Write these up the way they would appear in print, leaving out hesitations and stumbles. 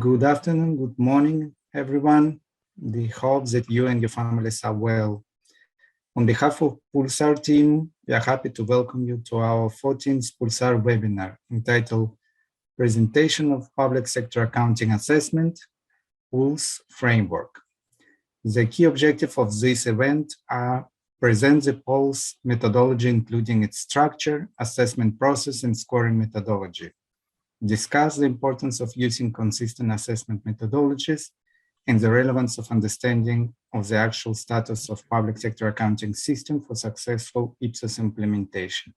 Good afternoon, good morning, everyone. We hope that you and your families are well. On behalf of Pulsar team, we are happy to welcome you to our 14th Pulsar webinar entitled Presentation of Public Sector Accounting Assessment, PULS Framework. The key objective of this event are present the PULS methodology, including its structure, assessment process, and scoring methodology. Discuss the importance of using consistent assessment methodologies and the relevance of understanding of the actual status of public sector accounting system for successful IPSAS implementation.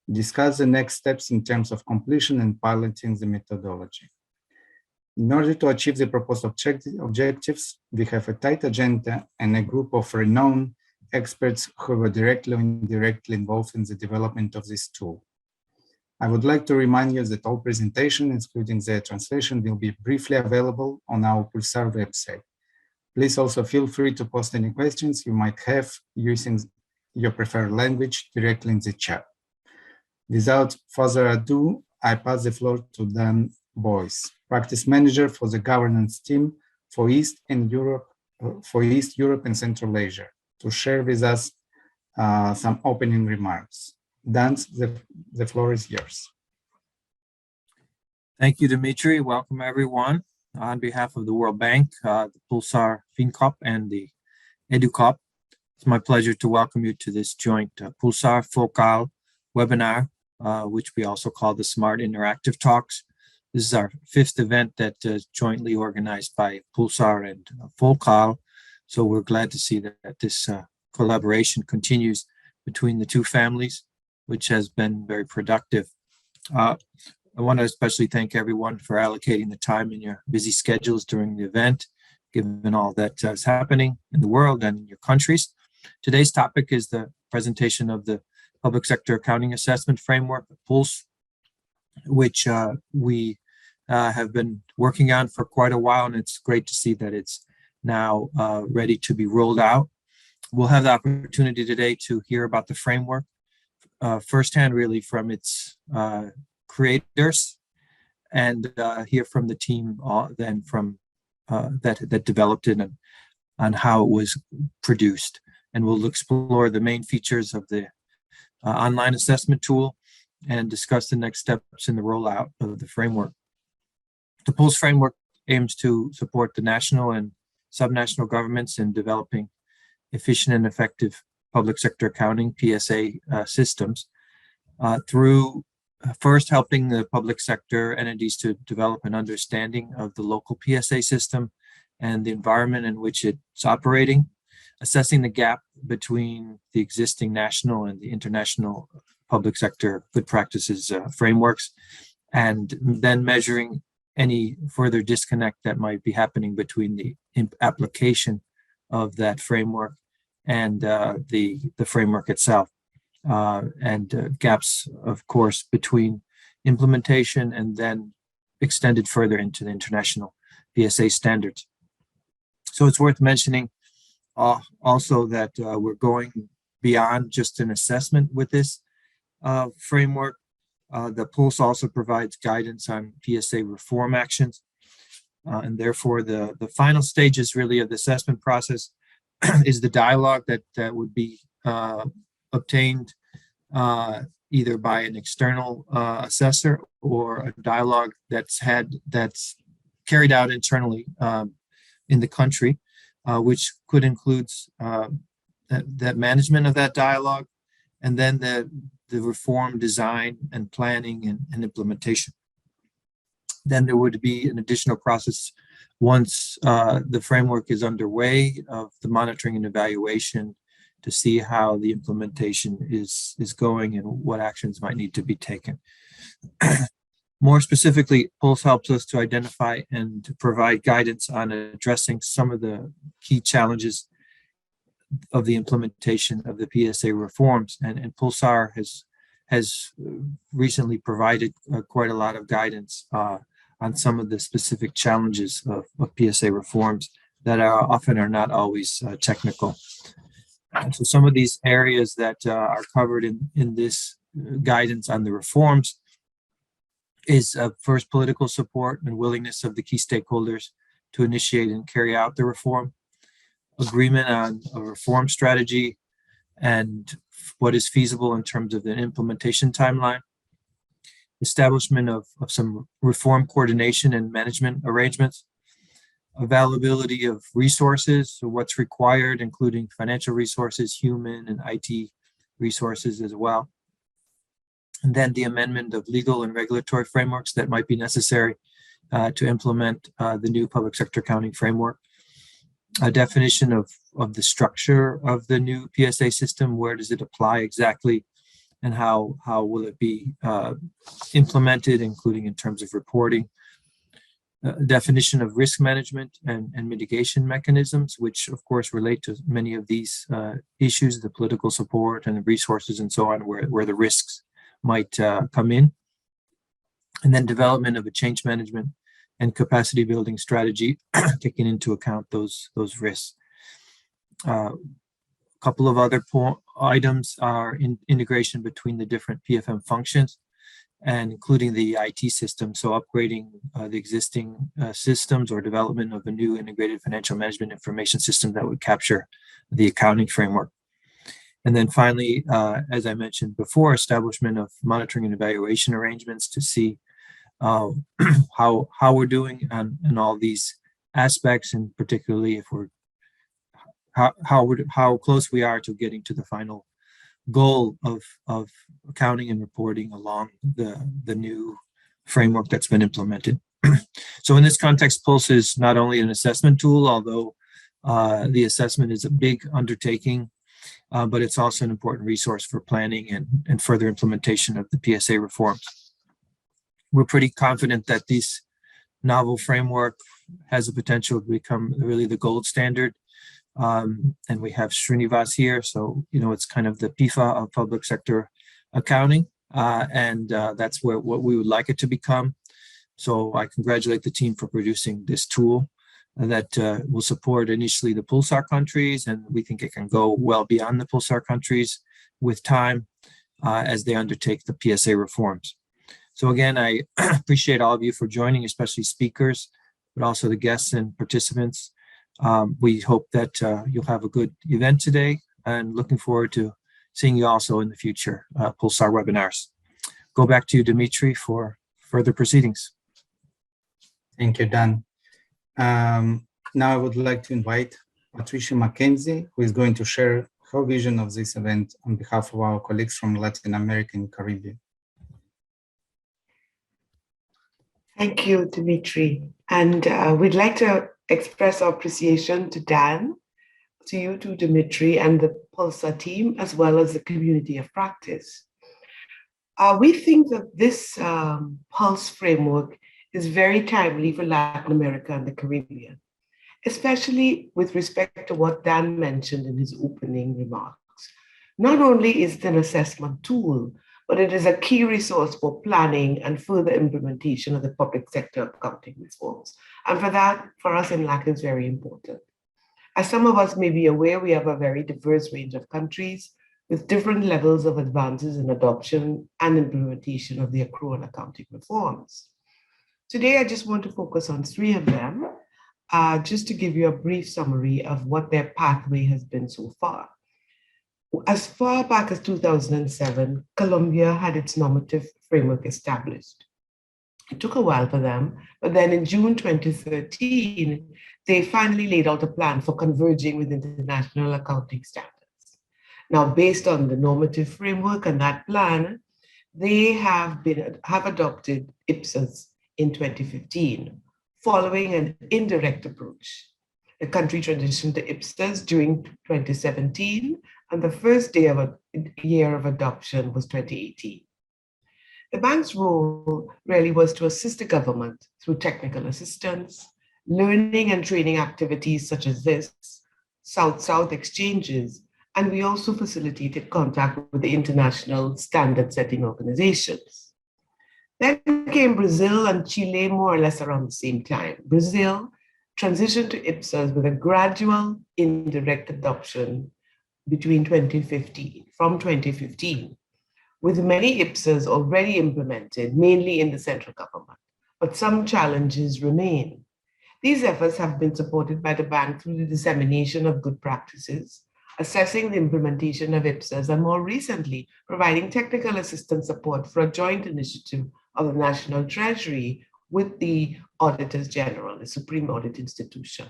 Discuss the next steps in terms of completion and piloting the methodology. In order to achieve the proposed objectives, we have a tight agenda and a group of renowned experts who were directly or indirectly involved in the development of this tool. I would like to remind you that all presentations, including their translation, will be briefly available on our Pulsar website. Please also feel free to post any questions you might have using your preferred language directly in the chat. Without further ado, I pass the floor to Dan Boyce, Practice Manager for the Governance team for East Europe and Central Asia, to share with us some opening remarks. Dan, the floor is yours. Thank you, Dimitri. Welcome, everyone. On behalf of the World Bank, the Pulsar FinCop, and the EduCop, it's my pleasure to welcome you to this joint Pulsar Focal webinar, which we also call the Smart Interactive Talks. This is our 5th event that is jointly organized by Pulsar and Focal. So we're glad to see that this collaboration continues between the two families, which has been very productive. I want to especially thank everyone for allocating the time in your busy schedules during the event, given all that is happening in the world and in your countries. Today's topic is the presentation of the Public Sector Accounting Assessment Framework, PULS, which we have been working on for quite a while, and it's great to see that it's now ready to be rolled out. We'll have the opportunity today to hear about the framework firsthand, really, from its creators, and hear from the team then from that developed it and on how it was produced. And we'll explore the main features of the online assessment tool and discuss the next steps in the rollout of the framework. The PULS framework aims to support the national and subnational governments in developing efficient and effective public sector accounting, PSA systems, through first helping the public sector entities to develop an understanding of the local PSA system and the environment in which it's operating, assessing the gap between the existing national and the international public sector good practices frameworks, and then measuring any further disconnect that might be happening between the application of that framework and the framework itself, and gaps, of course, between implementation and then extended further into the international PSA standards. So it's worth mentioning also that we're going beyond just an assessment with this framework. The PULS also provides guidance on PSA reform actions, and therefore the final stages really of the assessment process is the dialogue that would be obtained either by an external assessor or a dialogue that's carried out internally in the country, which could include that management of that dialogue, and then the reform design and planning and implementation. Then there would be an additional process once the framework is underway of the monitoring and evaluation to see how the implementation is going and what actions might need to be taken. More specifically, PULS helps us to identify and to provide guidance on addressing some of the key challenges of the implementation of the PSA reforms, and Pulsar has recently provided quite a lot of guidance on some of the specific challenges of PSA reforms that are not always technical. So some of these areas that are covered in this guidance on the reforms is first political support and willingness of the key stakeholders to initiate and carry out the reform, agreement on a reform strategy and what is feasible in terms of the implementation timeline, establishment of some reform coordination and management arrangements, availability of resources, so what's required, including financial resources, human and IT resources as well. And then the amendment of legal and regulatory frameworks that might be necessary to implement the new public sector accounting framework. A definition of the structure of the new PSA system, where does it apply exactly, and how will it be implemented, including in terms of reporting. Definition of risk management and mitigation mechanisms, which of course relate to many of these issues, the political support and the resources and so on, where the risks might come in. And then development of a change management and capacity building strategy, taking into account those risks. A couple of other items are integration between the different PFM functions, and including the IT system, so upgrading the existing systems or development of a new integrated financial management information system that would capture the accounting framework. And then finally, as I mentioned before, establishment of monitoring and evaluation arrangements to see how we're doing in all these aspects, and particularly if we're how close we are to getting to the final goal of accounting and reporting along the new framework that's been implemented. So in this context, Pulse is not only an assessment tool, although the assessment is a big undertaking, but it's also an important resource for planning and further implementation of the PSA reforms. We're pretty confident that this novel framework has the potential to become really the gold standard. And we have Srinivas here, so it's kind of the Fifa of public sector accounting, and that's what we would like it to become. So I congratulate the team for producing this tool that will support initially the Pulsar countries, and we think it can go well beyond the Pulsar countries with time as they undertake the PSA reforms. So again, I appreciate all of you for joining, especially speakers, but also the guests and participants. We hope that you'll have a good event today, and looking forward to seeing you also in the future Pulsar webinars. Go back to you, Dimitri, for further proceedings. Thank you, Dan. Now I would like to invite Patricia Mckenzie, who is going to share her vision of this event on behalf of our colleagues from Latin America and Caribbean. Thank you, Dimitri. And we'd like to express our appreciation to Dan, to you too, Dimitri, and the Pulsar team, as well as the community of practice. We think that this Pulse framework is very timely for Latin America and the Caribbean, especially with respect to what Dan mentioned in his opening remarks. Not only is it an assessment tool, but it is a key resource for planning and further implementation of the public sector accounting reforms. And for that, for us in LAC, is very important. As some of us may be aware, we have a very diverse range of countries with different levels of advances in adoption and implementation of the accrual accounting reforms. Today, I just want to focus on 3 of them, just to give you a brief summary of what their pathway has been so far. As far back as 2007, Colombia had its normative framework established. It took a while for them, but then in June 2013, they finally laid out a plan for converging with international accounting standards. Now, based on the normative framework and that plan, they have adopted IPSAS in 2015, following an indirect approach. The country transitioned to IPSAS during 2017, and the first year of adoption was 2018. The bank's role really was to assist the government through technical assistance, learning and training activities such as this, South-South exchanges, and we also facilitated contact with the international standard-setting organizations. Then came Brazil and Chile more or less around the same time. Brazil transitioned to IPSAS with a gradual indirect adoption from 2015. with many IPSAs already implemented, mainly in the central government. But some challenges remain. These efforts have been supported by the bank through the dissemination of good practices, assessing the implementation of IPSAs, and more recently, providing technical assistance support for a joint initiative of the National Treasury with the Auditors General, the Supreme Audit Institution.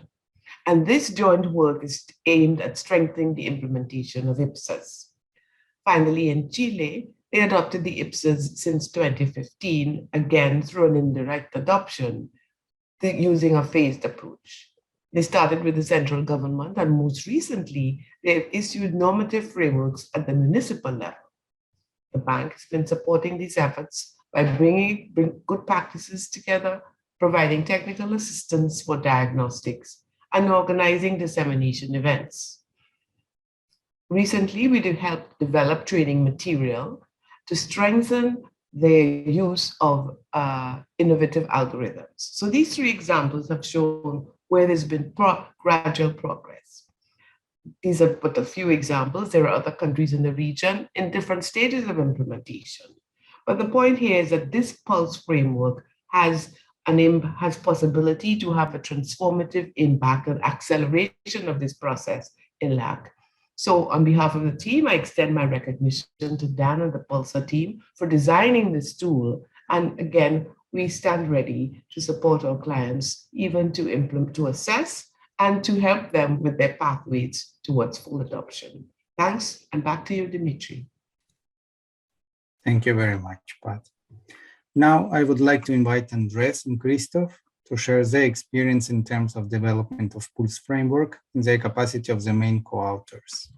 And this joint work is aimed at strengthening the implementation of IPSAs. Finally, in Chile, they adopted the IPSAs since 2015, again through an indirect adoption, using a phased approach. They started with the central government, and most recently, they've issued normative frameworks at the municipal level. The bank has been supporting these efforts by bringing good practices together, providing technical assistance for diagnostics, and organizing dissemination events. Recently, we did help develop training material to strengthen the use of innovative algorithms. So these three examples have shown where there's been gradual progress. These are but a few examples. There are other countries in the region in different stages of implementation. But the point here is that this Pulse framework has possibility to have a transformative impact and acceleration of this process in LAC. So on behalf of the team, I extend my recognition to Dan and the Pulsar team for designing this tool. And again, we stand ready to support our clients, even to implement, to assess, and to help them with their pathways towards full adoption. Thanks, and back to you, Dimitri. Thank you very much, Pat. Now, I would like to invite Andres and Christoph to share their experience in terms of development of Pulse framework in their capacity of the main co-authors.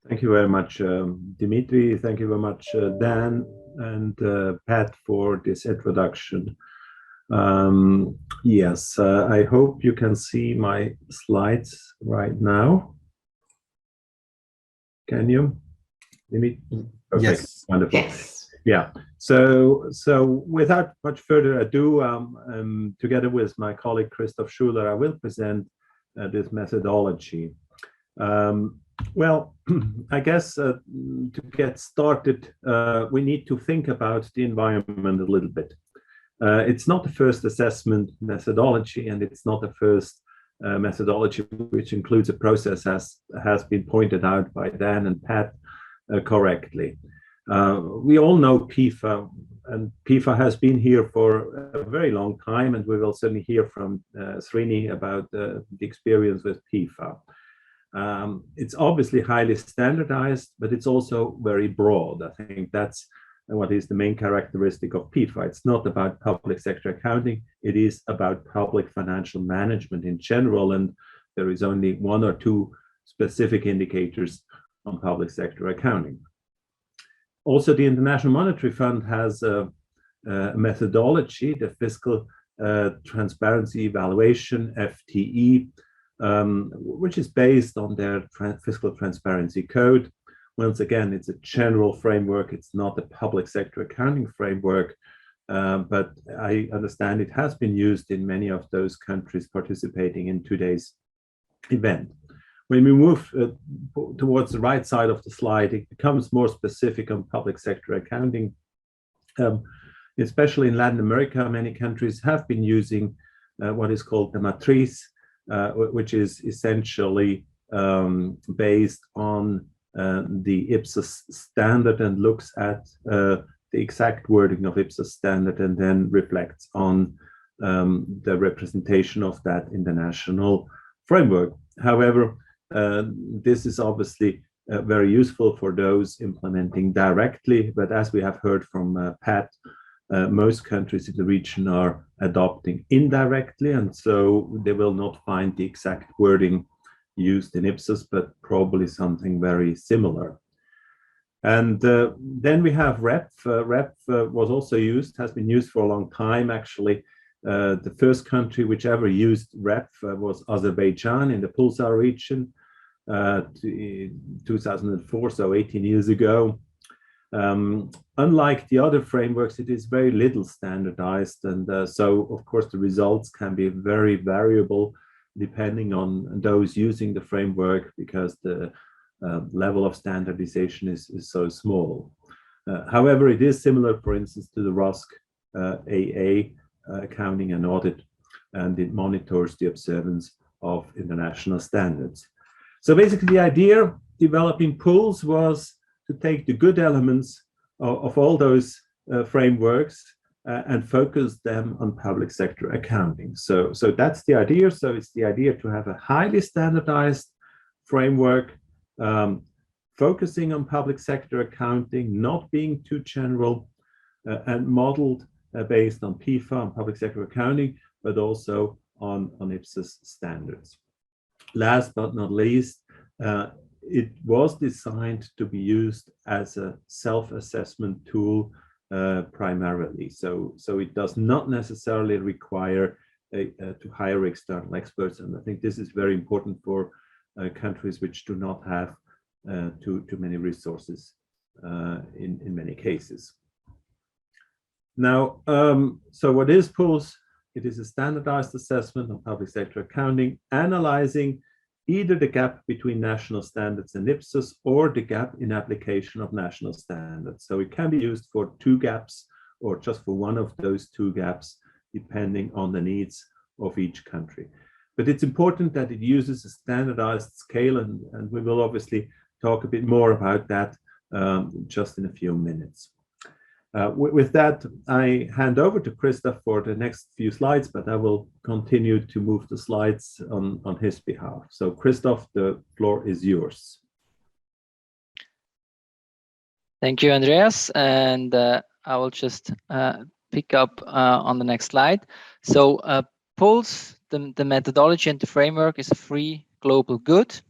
Thank you very much, Dimitri. Thank you very much, Dan and Pat, for this introduction. Yes, I hope you can see my slides right now. Can you, Dimitri? Perfect. Yes. Wonderful. Yes. Yeah. So without much further ado, together with my colleague Christoph Schuler, I will present this methodology. Well, I guess to get started, we need to think about the environment a little bit. It's not the first assessment methodology, and it's not the first methodology which includes a process, as has been pointed out by Dan and Pat correctly. We all know PIFA, and PIFA has been here for a very long time, and we will certainly hear from Srini about the experience with PIFA. It's obviously highly standardized, but it's also very broad. I think that's what is the main characteristic of PIFA. It's not about public sector accounting, it is about public financial management in general, and there is only one or two specific indicators on public sector accounting. Also, the International Monetary Fund has a methodology, the Fiscal Transparency Evaluation, FTE, which is based on their Fiscal Transparency Code. Once again, it's a general framework. It's not a public sector accounting framework, but I understand it has been used in many of those countries participating in today's event. When we move towards the right side of the slide, it becomes more specific on public sector accounting. Especially in Latin America, many countries have been using what is called the matriz, which is essentially based on the IPSAS standard and looks at the exact wording of IPSAS standard and then reflects on the representation of that in the national framework. However, this is obviously very useful for those implementing directly, but as we have heard from Pat, most countries in the region are adopting indirectly, and so they will not find the exact wording used in IPSAS, but probably something very similar. And then we have REP. REP was also used, has been used for a long time, actually. The first country which ever used REP was Azerbaijan in the Pulsar region, 2004, so 18 years ago. Unlike the other frameworks, it is very little standardized, and so of course the results can be very variable depending on those using the framework, because the level of standardization is so small. However, it is similar, for instance, to the ROSC AA accounting and audit, and it monitors the observance of international standards. So basically, the idea developing pools was to take the good elements of all those frameworks and focus them on public sector accounting. So that's the idea. So it's the idea to have a highly standardized framework focusing on public sector accounting, not being too general, and modeled based on Fifa, on public sector accounting, but also on IPSAS standards. Last but not least, it was designed to be used as a self-assessment tool primarily. So it does not necessarily require to hire external experts. And I think this is very important for countries which do not have too many resources in many cases. Now, so what is PULS? It is a standardized assessment of public sector accounting, analyzing either the gap between national standards and IPSAS or the gap in application of national standards. So it can be used for two gaps or just for one of those two gaps, depending on the needs of each country. But it's important that it uses a standardized scale, and we will obviously talk a bit more about that just in a few minutes. With that, I hand over to Christoph for the next few slides, but I will continue to move the slides on his behalf. So Christoph, the floor is yours. Thank you, Andreas. And I will just pick up on the next slide. So PULS, the methodology and the framework is a free global good,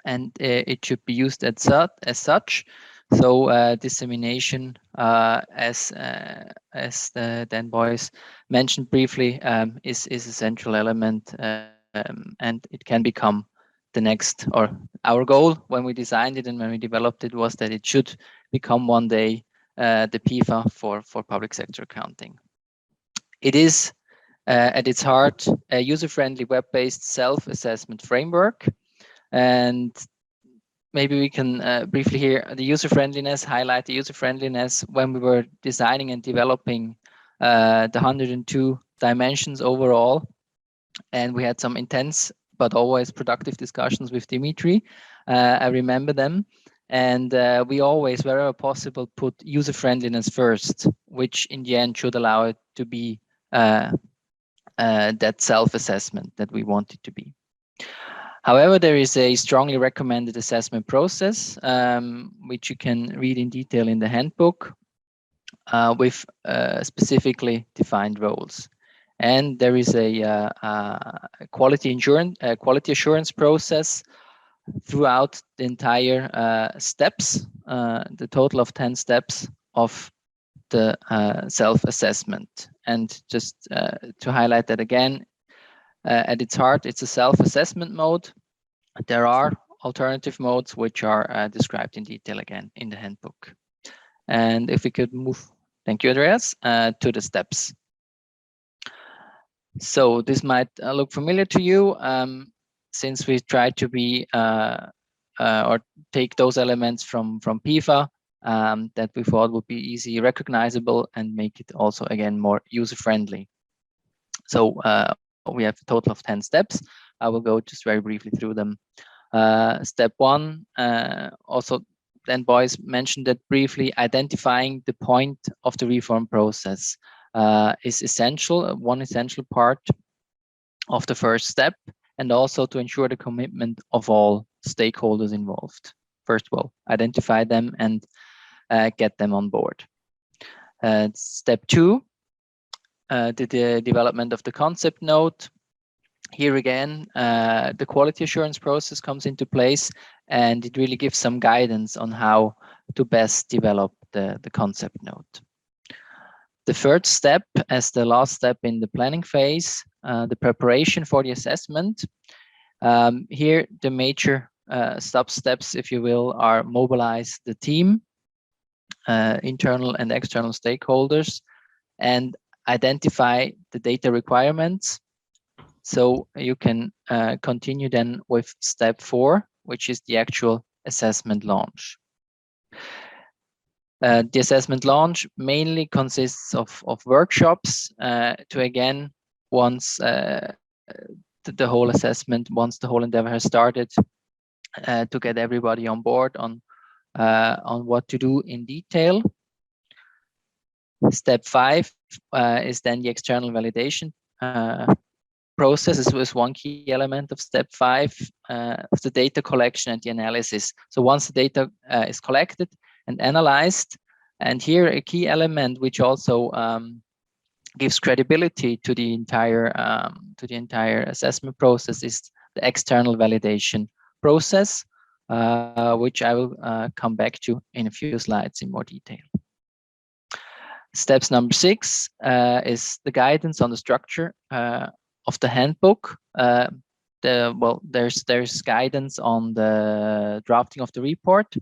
and it should be used as such. So dissemination, as the Dan Boyce mentioned briefly, is a central element, and it can become the next, or our goal when we designed it and when we developed it was that it should become one day the PIFA for public sector accounting. It is at its heart a user-friendly web-based self-assessment framework, and maybe we can briefly here highlight the user-friendliness when we were designing and developing the 102 dimensions overall. And we had some intense but always productive discussions with Dimitri. I remember them. And we always, wherever possible, put user-friendliness first, which in the end should allow it to be that self-assessment that we want it to be. However, there is a strongly recommended assessment process, which you can read in detail in the handbook, with specifically defined roles. And there is a quality assurance process throughout the entire steps, the total of 10 steps of the self-assessment. And just to highlight that again, at its heart, it's a self-assessment mode. There are alternative modes which are described in detail again in the handbook. And if we could move, thank you, Andreas, to the steps. So this might look familiar to you, since we tried to be or take those elements from PIFA that we thought would be easy recognizable and make it also again more user-friendly. So we have a total of 10 steps. I will go just very briefly through them. Step one, also Dan Boyce mentioned that briefly, identifying the point of the reform process is essential, one essential part of the first step, and also to ensure the commitment of all stakeholders involved. First of all, identify them and get them on board. Step two, the development of the concept note. Here again, the quality assurance process comes into place, and it really gives some guidance on how to best develop the concept note. The third step, as the last step in the planning phase, the preparation for the assessment. Here, the major sub-steps, if you will, are mobilize the team, internal and external stakeholders, and identify the data requirements. So you can continue then with step 4, which is the actual assessment launch. The assessment launch mainly consists of workshops to again, once the whole assessment, once the whole endeavor has started, to get everybody on board on what to do in detail. Step 5 is then the external validation process. This was one key element of step 5 of the data collection and the analysis. So once the data is collected and analyzed, and here a key element which also gives credibility to the entire assessment process is the external validation process, which I will come back to in a few slides in more detail. Steps number 6 is the guidance on the structure of the handbook. There's guidance on the drafting of the report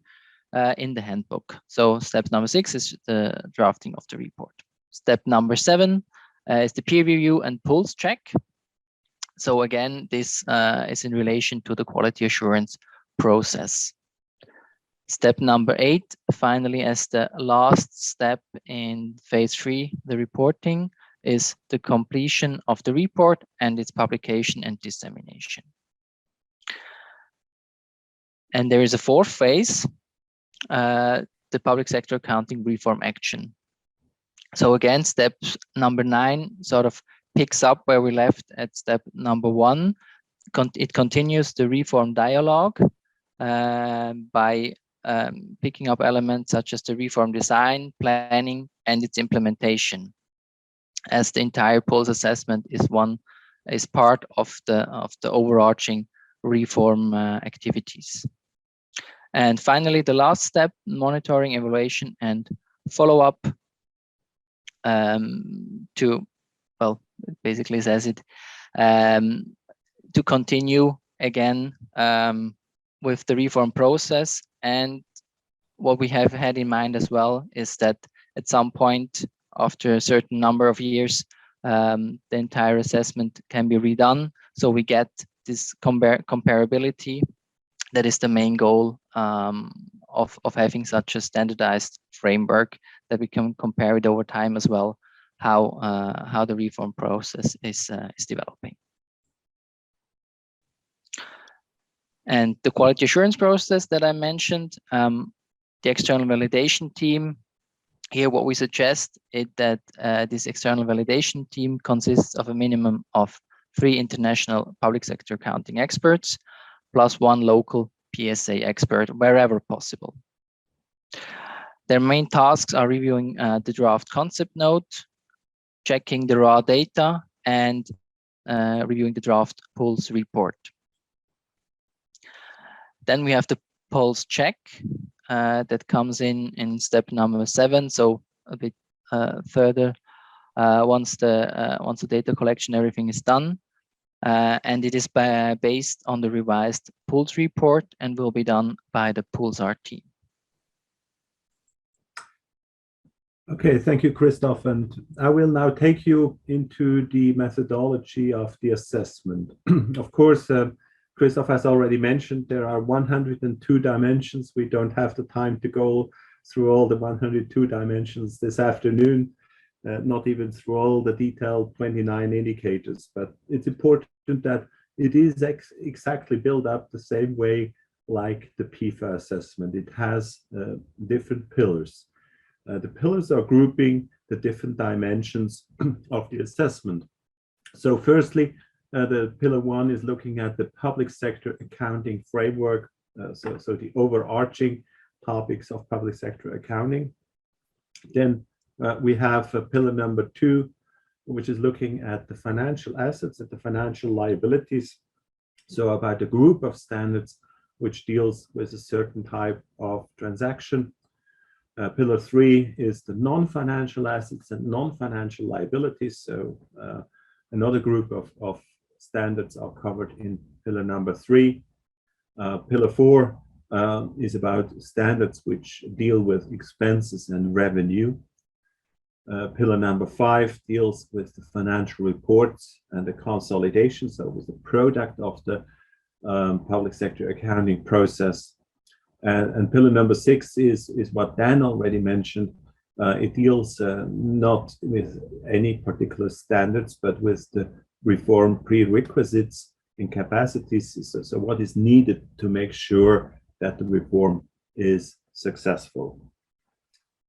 in the handbook. So step number 6 is the drafting of the report. Step number 7 is the peer review and pulse check. So again, this is in relation to the quality assurance process. Step number 8, finally, as the last step in phase 3, the reporting, is the completion of the report and its publication and dissemination. And there is a 4th phase, the public sector accounting reform action. So again, step number 9 sort of picks up where we left at step number 1. It continues the reform dialogue by picking up elements such as the reform design, planning, and its implementation, as the entire Pulse assessment is part of the overarching reform activities. And finally, the last step, monitoring, evaluation, and follow-up to, well, it basically says it, to continue again with the reform process. And what we have had in mind as well is that at some point, after a certain number of years, the entire assessment can be redone. So we get this comparability. That is the main goal of having such a standardized framework, that we can compare it over time as well, how the reform process is developing. And the quality assurance process that I mentioned, the external validation team, here what we suggest is that this external validation team consists of a minimum of 3 international public sector accounting experts, plus 1 local PSA expert wherever possible. Their main tasks are reviewing the draft concept note, checking the raw data, and reviewing the draft Pulse report. Then we have the Pulse check that comes in step number 7, so a bit further once the data collection, everything is done. And it is based on the revised Pulse report and will be done by the Pulsar team. Okay, thank you, Christoph. And I will now take you into the methodology of the assessment. Of course, Christoph has already mentioned there are 102 dimensions. We don't have the time to go through all the 102 dimensions this afternoon, not even through all the detailed 29 indicators, but it's important that it is exactly built up the same way like the PIFA assessment. It has different pillars. The pillars are grouping the different dimensions of the assessment. So firstly, the pillar 1 is looking at the public sector accounting framework, so the overarching topics of public sector accounting. Then we have pillar number 2, which is looking at the financial assets and the financial liabilities. So about a group of standards which deals with a certain type of transaction. Pillar 3 is the non-financial assets and non-financial liabilities. So another group of standards are covered in pillar number 3. Pillar 4 is about standards which deal with expenses and revenue. Pillar number 5 deals with the financial reports and the consolidation, so with the product of the public sector accounting process. And pillar number 6 is what Dan already mentioned. It deals not with any particular standards, but with the reform prerequisites and capacities. So what is needed to make sure that the reform is successful.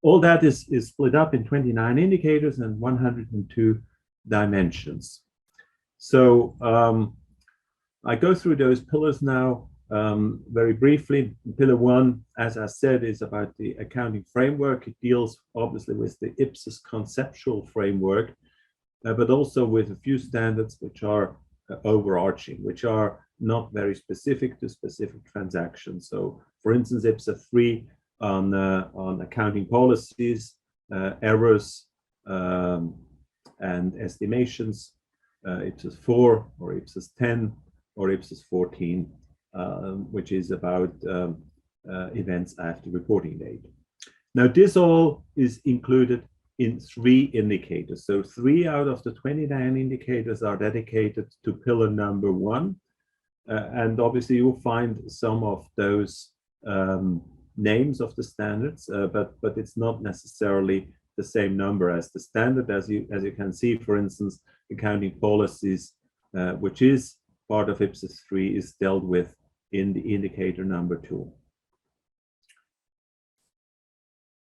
All that is split up in 29 indicators and 102 dimensions. So I go through those pillars now very briefly. Pillar 1, as I said, is about the accounting framework. It deals obviously with the IPSAS conceptual framework, but also with a few standards which are overarching, which are not very specific to specific transactions. So, for instance, IPSA 3 on accounting policies, errors, and estimations, IPSAS 4 or IPSAS 10 or IPSAS 14, which is about events after reporting date. Now, this all is included in 3 indicators. So 3 out of the 29 indicators are dedicated to pillar number 1. And obviously you'll find some of those names of the standards, but it's not necessarily the same number as the standard. As you can see, for instance, accounting policies, which is part of IPSAS 3, is dealt with in the indicator number 2.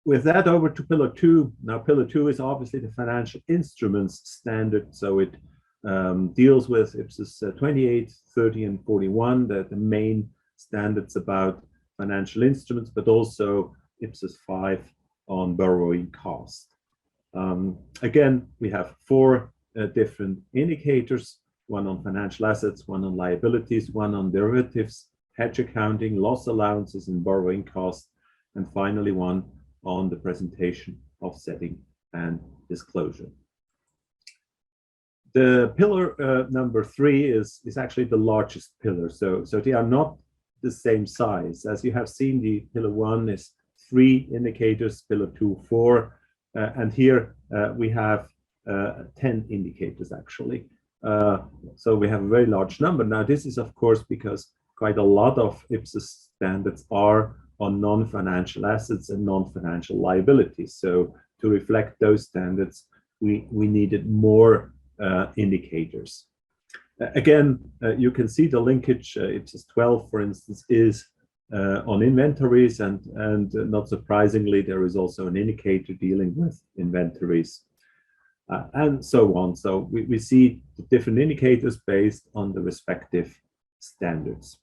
With that, over to pillar 2. Now, pillar 2 is obviously the financial instruments standard. So it deals with IPSAS 28, 30, and 41, the main standards about financial instruments, but also IPSAS 5 on borrowing cost. Again, we have 4 different indicators, one on financial assets, one on liabilities, one on derivatives, hedge accounting, loss allowances, and borrowing cost, and finally one on the presentation, offsetting, and disclosure. The pillar number 3 is actually the largest pillar. So they are not the same size. As you have seen, the pillar 1 is 3 indicators, pillar 2, 4, and here we have 10 indicators actually. So we have a very large number. Now, this is of course because quite a lot of IPSAS standards are on non-financial assets and non-financial liabilities. So to reflect those standards, we needed more indicators. Again, you can see the linkage. IPSAS 12, for instance, is on inventories, and not surprisingly, there is also an indicator dealing with inventories, and so on. So we see the different indicators based on the respective standards.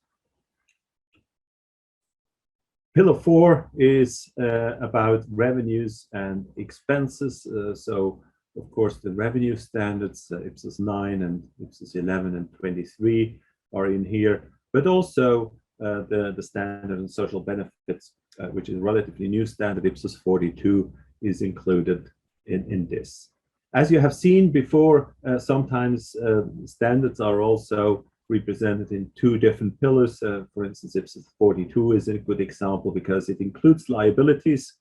Pillar 4 is about revenues and expenses. So, of course, the revenue standards, IPSAS 9 and IPSAS 11 and 23 are in here, but also the standard on social benefits, which is a relatively new standard, IPSAS 42, is included in this. As you have seen before, sometimes standards are also represented in 2 different pillars. For instance, IPSAS 42 is a good example because it includes liabilities,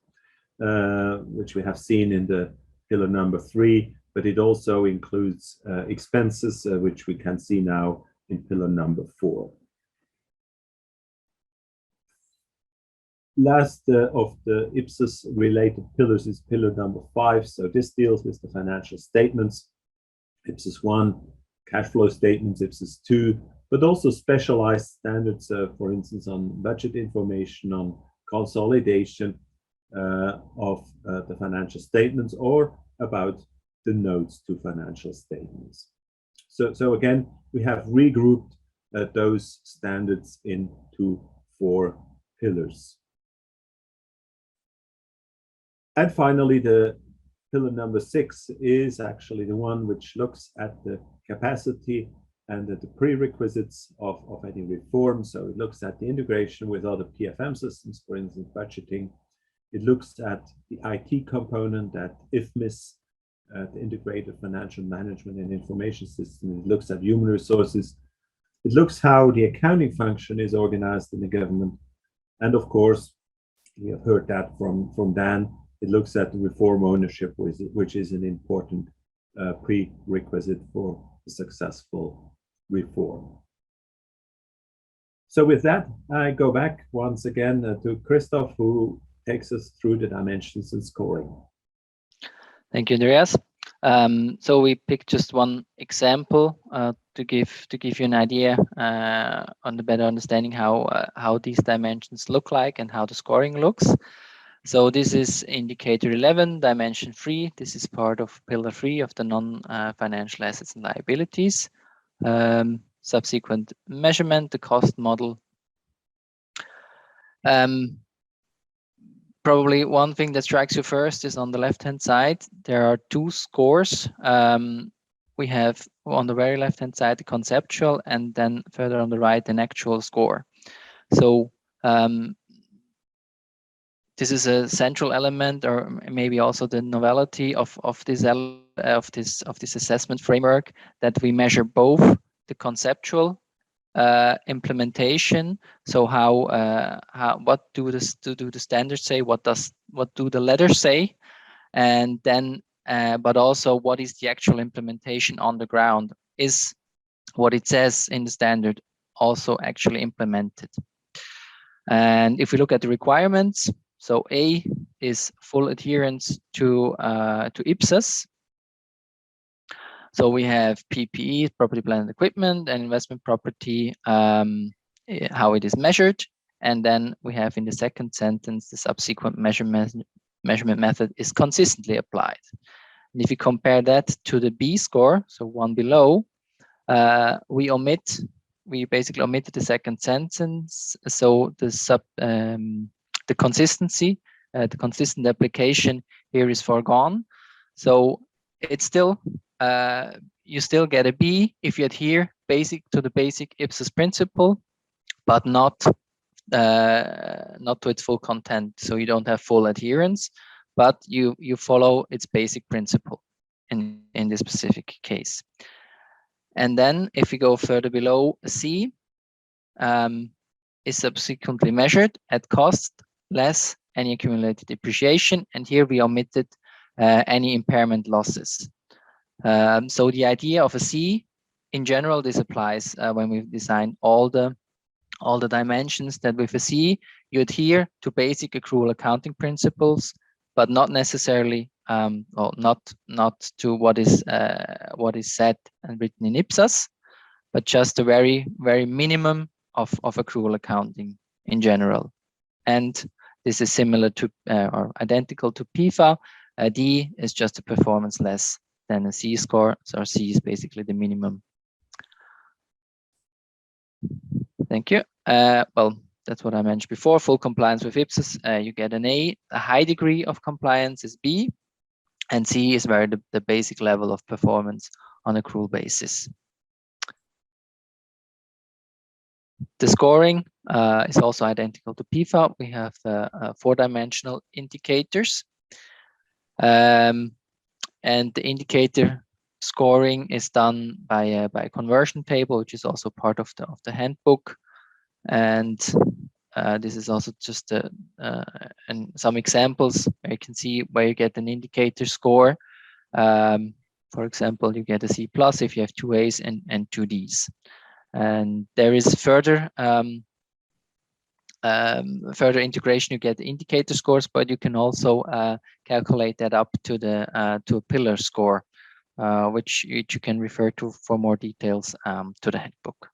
which we have seen in the pillar number 3, but it also includes expenses, which we can see now in pillar number 4. Last of the IPSAS related pillars is pillar number 5. So this deals with the financial statements. IPSAS 1, cash flow statements, IPSAS 2, but also specialized standards, for instance, on budget information, on consolidation of the financial statements, or about the notes to financial statements. So again, we have regrouped those standards into 4 pillars. And finally, the pillar number 6 is actually the one which looks at the capacity and the prerequisites of any reform. So it looks at the integration with other PFM systems, for instance, budgeting. It looks at the IT component, at IFMIS, the integrated financial management and information system. It looks at human resources. It looks how the accounting function is organized in the government. And of course, we have heard that from Dan. It looks at the reform ownership, which is an important prerequisite for a successful reform. So with that, I go back once again to Christoph, who takes us through the dimensions and scoring. Thank you, Andreas. So we picked just one example to give you an idea on the better understanding how these dimensions look like and how the scoring looks. So this is indicator 11, dimension 3. This is part of pillar 3 of the non-financial assets and liabilities. Subsequent measurement, the cost model. Probably one thing that strikes you first is on the left-hand side, there are two scores. We have on the very left-hand side, the conceptual, and then further on the right, an actual score. So this is a central element, or maybe also the novelty of this assessment framework, that we measure both the conceptual implementation. So what do the standards say? What do the letters say? And then, but also what is the actual implementation on the ground? Is what it says in the standard also actually implemented? And if we look at the requirements, so A is full adherence to IPSAS. So we have PPE, property, plant, and equipment, and investment property, how it is measured. And then we have in the second sentence, the subsequent measurement method is consistently applied. And if you compare that to the B score, so one below, we basically omitted the second sentence. So the consistency, the consistent application here is foregone. So it's still, you still get a B if you adhere to the basic IPSAS principle, but not to its full content. So you don't have full adherence, but you follow its basic principle in this specific case. And then if we go further below, C is subsequently measured at cost less any accumulated depreciation. And here we omitted any impairment losses. So the idea of a C, in general, this applies when we've designed all the dimensions, that with a C, you adhere to basic accrual accounting principles, but not necessarily, or not to what is said and written in IPSAS, but just a very, very minimum of accrual accounting in general. And this is similar to or identical to PIFA. D is just a performance less than a C score. So C is basically the minimum. Thank you. Well, that's what I mentioned before. Full compliance with IPSAS, you get an A. A high degree of compliance is B, and C is where the basic level of performance on accrual basis. The scoring is also identical to PIFA. We have 4-dimensional indicators, and the indicator scoring is done by a conversion table, which is also part of the handbook. And this is also just and some examples where you can see where you get an indicator score. For example, you get a C+ if you have 2 A's and 2 D's. And there is further integration. You get indicator scores, but you can also calculate that up to a pillar score, which you can refer to for more details to the handbook.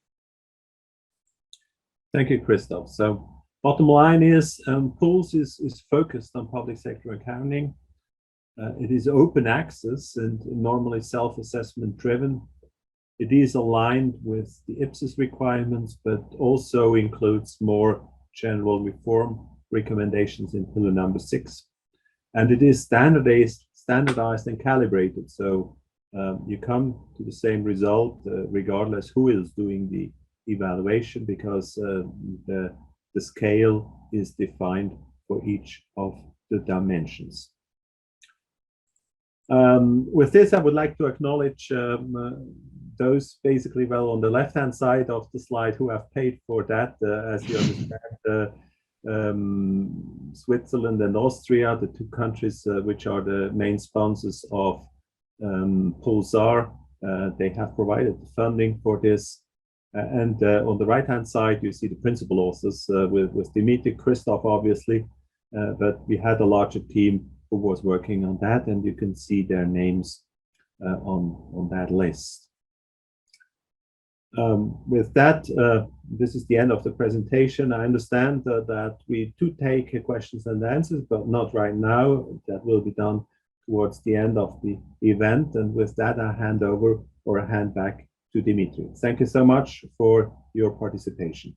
Thank you, Christoph. So bottom line is PULS is focused on public sector accounting. It is open access and normally self-assessment driven. It is aligned with the IPSAS requirements, but also includes more general reform recommendations in pillar number 6. And it is standardized and calibrated. So you come to the same result regardless who is doing the evaluation, because the scale is defined for each of the dimensions. With this, I would like to acknowledge those basically, well, on the left-hand side of the slide who have paid for that. As you understand, Switzerland and Austria, the 2 countries which are the main sponsors of Pulsar, they have provided the funding for this. And on the right-hand side, you see the principal authors with Dimitri, Christoph, obviously, but we had a larger team who was working on that, and you can see their names on that list. With that, this is the end of the presentation. I understand that we do take questions and answers, but not right now. That will be done towards the end of the event. And with that, I hand over or I hand back to Dimitri. Thank you so much for your participation.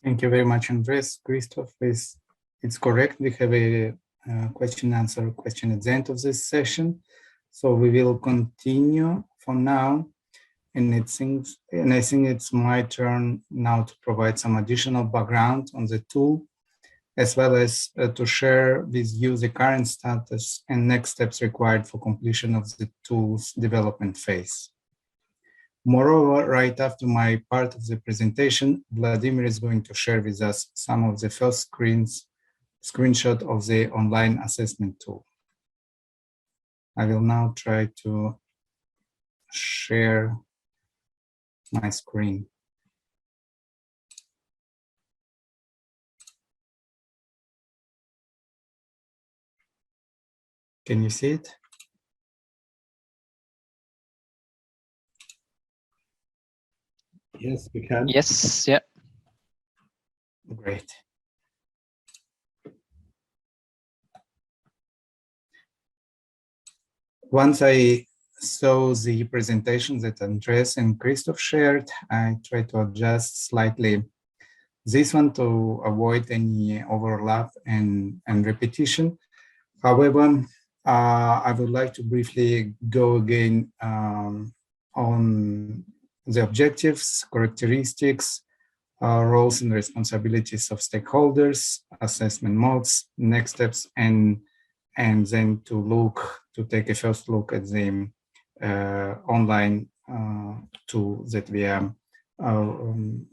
Thank you very much, Andres. Christoph, it's correct. We have a question at the end of this session. So we will continue for now. And I think it's my turn now to provide some additional background on the tool, as well as to share with you the current status and next steps required for completion of the tool's development phase. Moreover, right after my part of the presentation, Vladimir is going to share with us some of the first screenshot of the online assessment tool. I will now try to share my screen. Can you see it? Yes, we can. Yes, yeah. Great. Once I saw the presentation that Andres and Christoph shared, I tried to adjust slightly this one to avoid any overlap and repetition. However, I would like to briefly go again on the objectives, characteristics, roles and responsibilities of stakeholders, assessment modes, next steps, and then to take a first look at the online tool that we are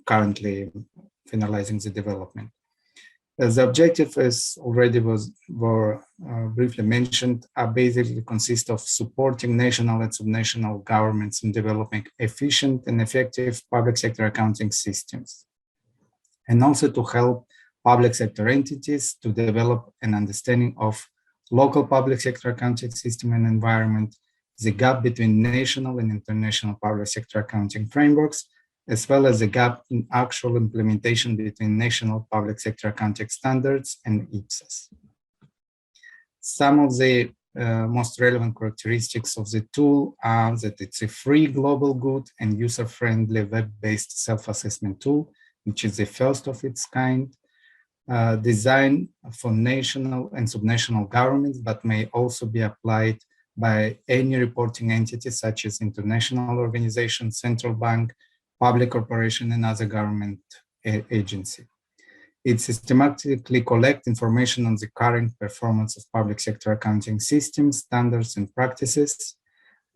currently finalizing the development. The objective, as already were briefly mentioned, basically consist of supporting national and subnational governments in developing efficient and effective public sector accounting systems, and also to help public sector entities to develop an understanding of local public sector accounting system and environment, the gap between national and international public sector accounting frameworks, as well as the gap in actual implementation between national public sector accounting standards and IPSAS. Some of the most relevant characteristics of the tool are that it's a free global good and user-friendly web-based self-assessment tool, which is the first of its kind, designed for national and subnational governments, but may also be applied by any reporting entity such as international organization, central bank, public corporation, and other government agency. It systematically collects information on the current performance of public sector accounting systems, standards, and practices.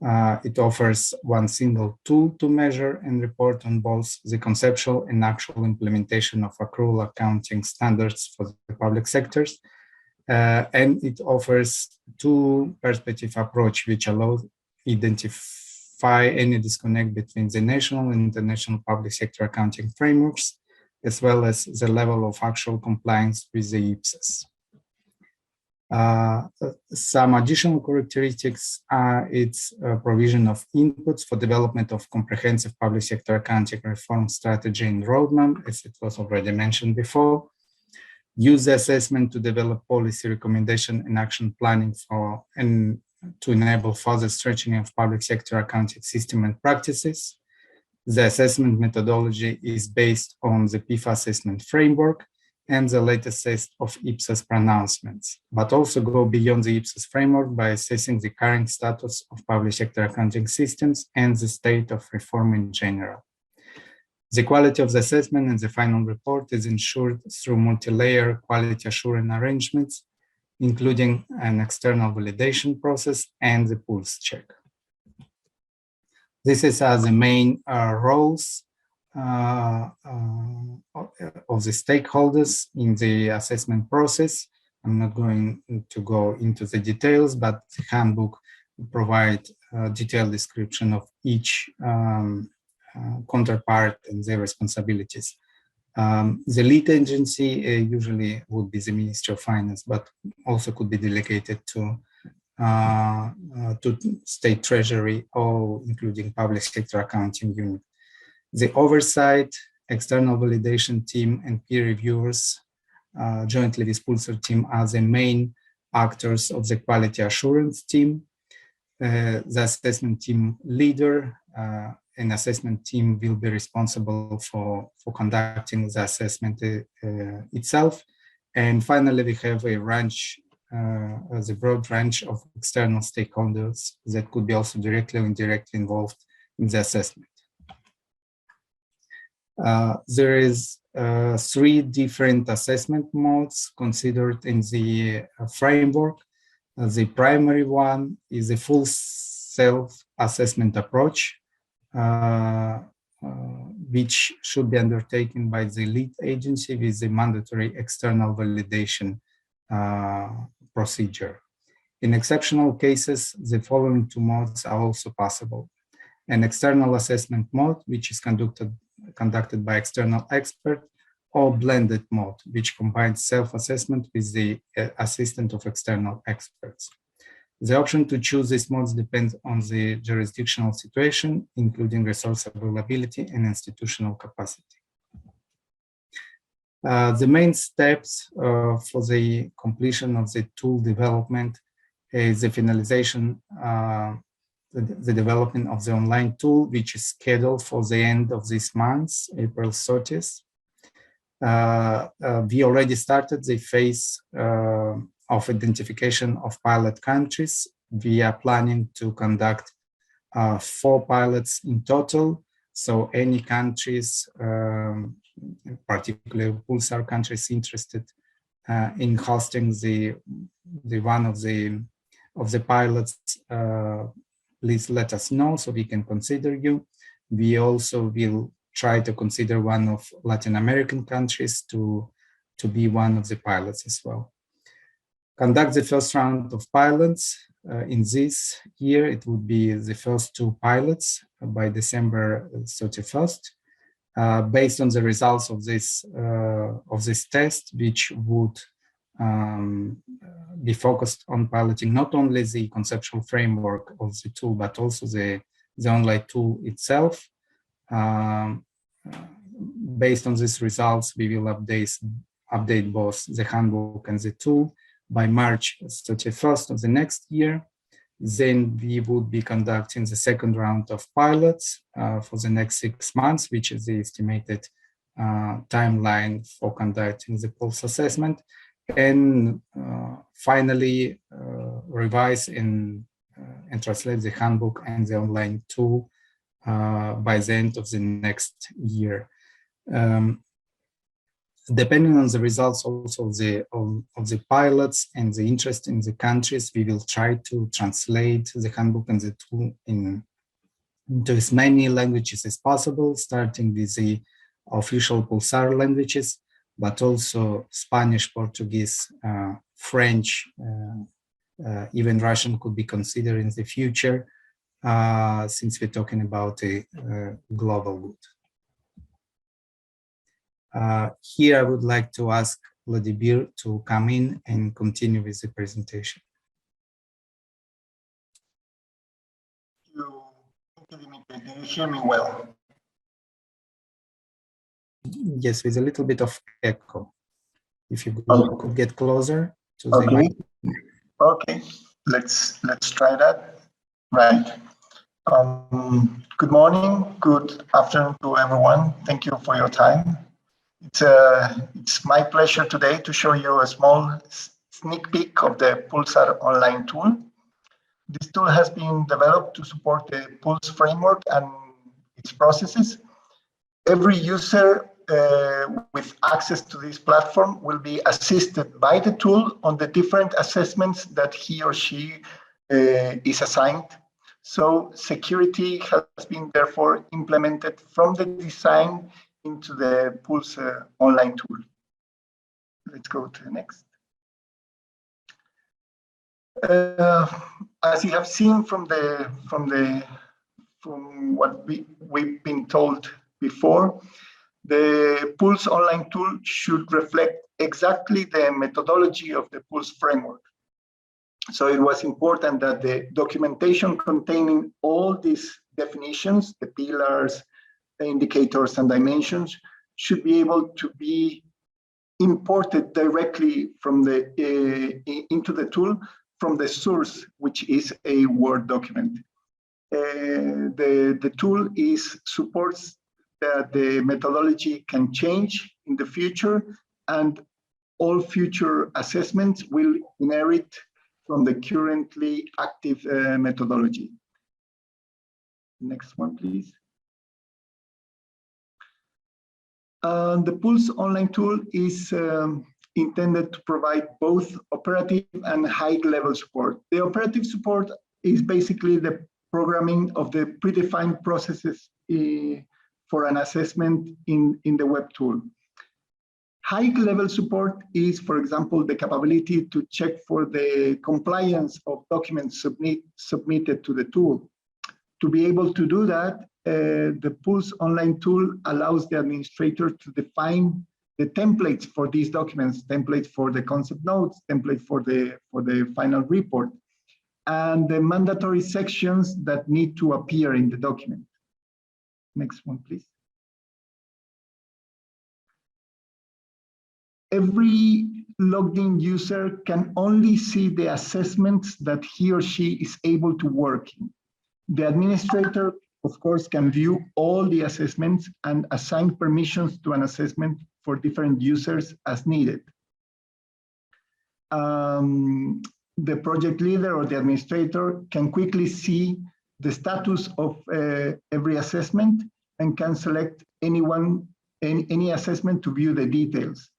It offers one single tool to measure and report on both the conceptual and actual implementation of accrual accounting standards for the public sectors. And it offers two perspective approach, which allows identify any disconnect between the national and international public sector accounting frameworks, as well as the level of actual compliance with the IPSAS. Some additional characteristics are its provision of inputs for development of comprehensive public sector accounting reform strategy and roadmap, as it was already mentioned before. Use the assessment to develop policy recommendation and action planning for and to enable further stretching of public sector accounting system and practices. The assessment methodology is based on the Fifa assessment framework and the latest set of IPSAS pronouncements, but also go beyond the IPSAS framework by assessing the current status of public sector accounting systems and the state of reform in general. The quality of the assessment and the final report is ensured through multi-layer quality assurance arrangements, including an external validation process and the pulse check. This is the main roles of the stakeholders in the assessment process. I'm not going to go into the details, but the handbook provides a detailed description of each counterpart and their responsibilities. The lead agency usually would be the Ministry of Finance, but also could be delegated to State Treasury or including Public Sector Accounting Unit. The oversight, external validation team, and peer reviewers jointly with Pulsar team are the main actors of the quality assurance team. The assessment team leader and assessment team will be responsible for conducting the assessment itself. And finally, we have a range, the broad range of external stakeholders that could be also directly or indirectly involved in the assessment. There is 3 different assessment modes considered in the framework. The primary one is a full self-assessment approach, which should be undertaken by the lead agency with the mandatory external validation procedure. In exceptional cases, the following 2 modes are also possible. An external assessment mode, which is conducted by external expert, or blended mode, which combines self-assessment with the assistance of external experts. The option to choose these modes depends on the jurisdictional situation, including resource availability and institutional capacity. The main steps for the completion of the tool development is the finalization, the development of the online tool, which is scheduled for the end of this month, April 30th. We already started the phase of identification of pilot countries. We are planning to conduct 4 pilots in total. So any countries, particularly Pulsar countries interested in hosting the one of the pilots, please let us know so we can consider you. We also will try to consider one of Latin American countries to be one of the pilots as well. Conduct the first round of pilots in this year. It would be the first 2 pilots by December 31st. Based on the results of this test, which would be focused on piloting not only the conceptual framework of the tool, but also the online tool itself. Based on these results, we will update both the handbook and the tool by March 31st of the next year. Then we would be conducting the second round of pilots for the next 6 months, which is the estimated timeline for conducting the pulse assessment. And finally, revise and translate the handbook and the online tool by the end of the next year. Depending on the results also of the pilots and the interest in the countries, we will try to translate the handbook and the tool into as many languages as possible, starting with the official Pulsar languages, but also Spanish, Portuguese, French, even Russian could be considered in the future, since we're talking about a global good. Here I would like to ask Vladimir to come in and continue with the presentation. Thank you, Dimitri. Do you hear me well? Yes, with a little bit of echo. If you could get closer to the mic. Okay, let's try that. Right. Good morning, good afternoon to everyone. Thank you for your time. It's my pleasure today to show you a small sneak peek of the Pulsar online tool. This tool has been developed to support the Pulse framework and its processes. Every user with access to this platform will be assisted by the tool on the different assessments that he or she is assigned. So security has been therefore implemented from the design into the Pulse online tool. Let's go to the next. As you have seen from the from what we've been told before, the Pulse online tool should reflect exactly the methodology of the Pulse framework. So it was important that the documentation containing all these definitions, the pillars, the indicators and dimensions, should be able to be imported directly from the into the tool from the source, which is a Word document. The tool supports that the methodology can change in the future, and all future assessments will inherit from the currently active methodology. Next one, please. The Pulse online tool is intended to provide both operative and high-level support. The operative support is basically the programming of the predefined processes for an assessment in the web tool. High-level support is, for example, the capability to check for the compliance of documents submitted to the tool. To be able to do that, the Pulse online tool allows the administrator to define the templates for these documents, templates for the concept notes, templates for the final report, and the mandatory sections that need to appear in the document. Next one, please. Every logged in user can only see the assessments that he or she is able to work in. The administrator, of course, can view all the assessments and assign permissions to an assessment for different users as needed. The project leader or the administrator can quickly see the status of every assessment and can select any assessment to view the details.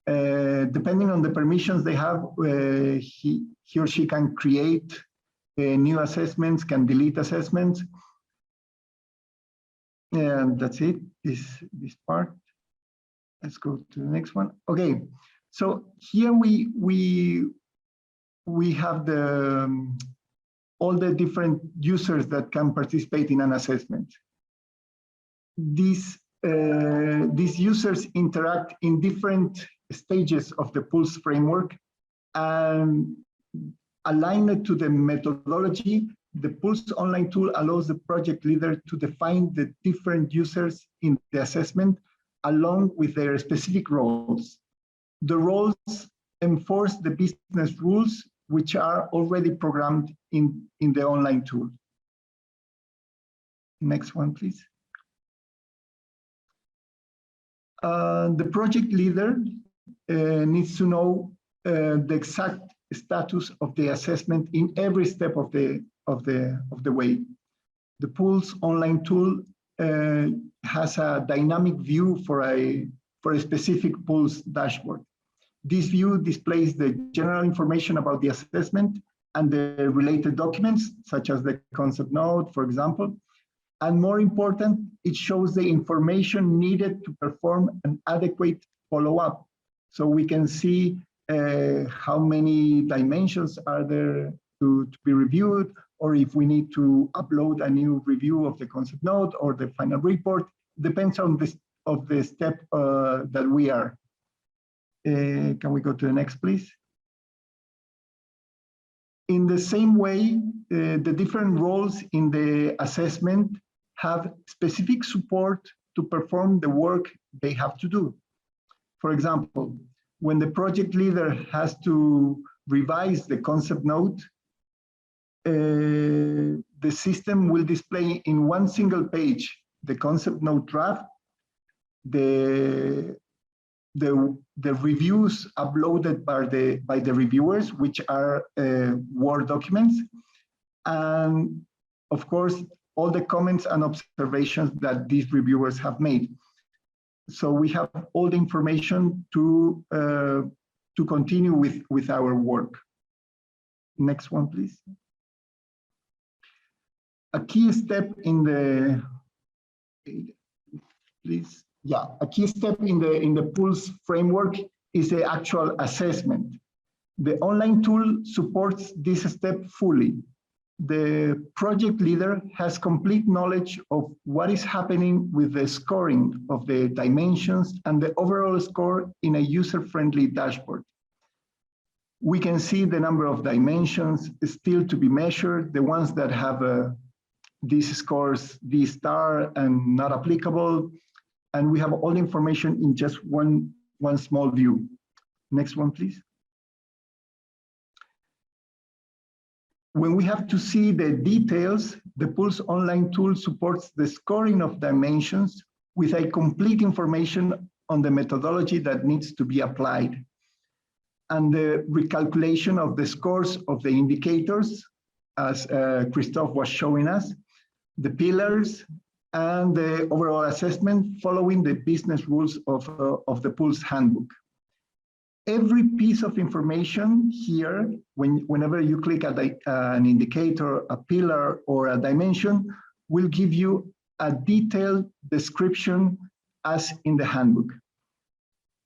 Depending on the permissions they have, he or she can create new assessments, can delete assessments. And that's it, this part. Let's go to the next one. Okay, so here we have all the different users that can participate in an assessment. These users interact in different stages of the Pulse framework, and aligned to the methodology, the Pulse online tool allows the project leader to define the different users in the assessment along with their specific roles. The roles enforce the business rules which are already programmed in the online tool. Next one, please. The project leader needs to know the exact status of the assessment in every step of the way. The Pulse online tool has a dynamic view for a specific Pulse dashboard. This view displays the general information about the assessment and the related documents, such as the concept note, for example. And more important, it shows the information needed to perform an adequate follow-up. So we can see how many dimensions are there to be reviewed, or if we need to upload a new review of the concept note or the final report. Depends on the step that we are. Can we go to the next, please? In the same way, the different roles in the assessment have specific support to perform the work they have to do. For example, when the project leader has to revise the concept note, the system will display in one single page the concept note draft, the reviews uploaded by the reviewers, which are Word documents, and of course, all the comments and observations that these reviewers have made. So we have all the information to continue with our work. Next one, please. A key step in the, please. Yeah, a key step in the Pulse framework is the actual assessment. The online tool supports this step fully. the project leader has complete knowledge of what is happening with the scoring of the dimensions and the overall score in a user-friendly dashboard. We can see the number of dimensions still to be measured, the ones that have these scores D star and not applicable, and we have all the information in just one small view. Next one, please. When we have to see the details, the Pulse online tool supports the scoring of dimensions with a complete information on the methodology that needs to be applied, and the recalculation of the scores of the indicators, as Christophe was showing us, the pillars, and the overall assessment following the business rules of the Pulse handbook. Every piece of information here, whenever you click at an indicator, a pillar, or a dimension, will give you a detailed description as in the handbook.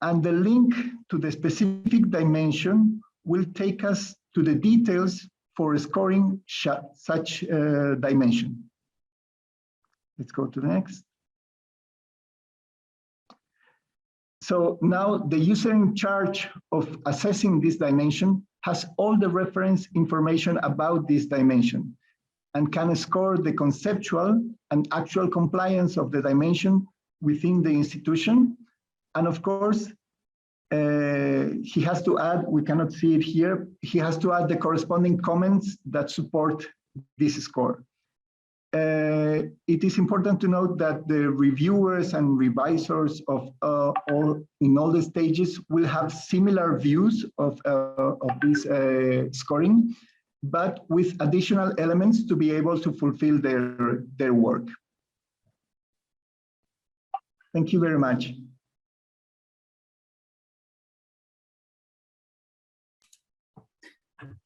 And the link to the specific dimension will take us to the details for scoring such dimension. Let's go to the next. So now the user in charge of assessing this dimension has all the reference information about this dimension and can score the conceptual and actual compliance of the dimension within the institution. And of course, he has to add, we cannot see it here, he has to add the corresponding comments that support this score. It is important to note that the reviewers and revisors of in all the stages will have similar views of this scoring, but with additional elements to be able to fulfill their work. Thank you very much.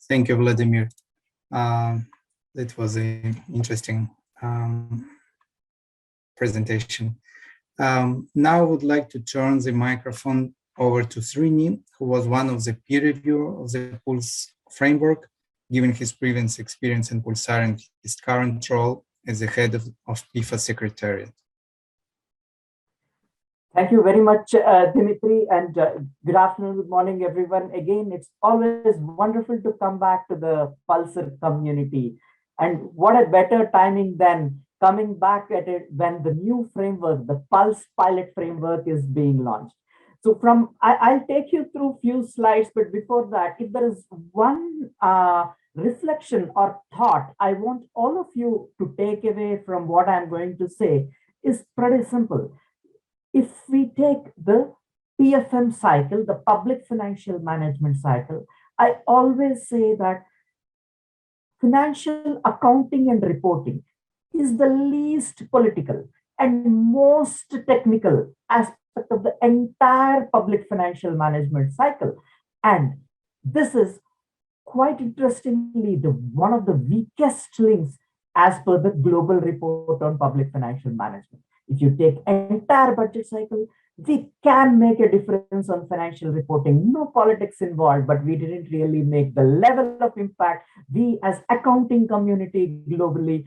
Thank you, Vladimir. That was an interesting presentation. Now I would like to turn the microphone over to Srini, who was one of the peer reviewers of the Pulse framework, given his previous experience in Pulsar and his current role as the head of Fifa Secretariat. Thank you very much, Dimitri, and good afternoon, good morning, everyone. Again, it's always wonderful to come back to the Pulsar community. And what a better timing than coming back at it when the new framework, the Pulse pilot framework, is being launched. So I'll take you through a few slides, but before that, if there is one reflection or thought I want all of you to take away from what I'm going to say, is pretty simple. If we take the PFM cycle, the public financial management cycle, I always say that financial accounting and reporting is the least political and most technical aspect of the entire public financial management cycle. And this is quite interestingly one of the weakest links as per the global report on public financial management. If you take entire budget cycle, we can make a difference on financial reporting. No politics involved, but we didn't really make the level of impact we as accounting community globally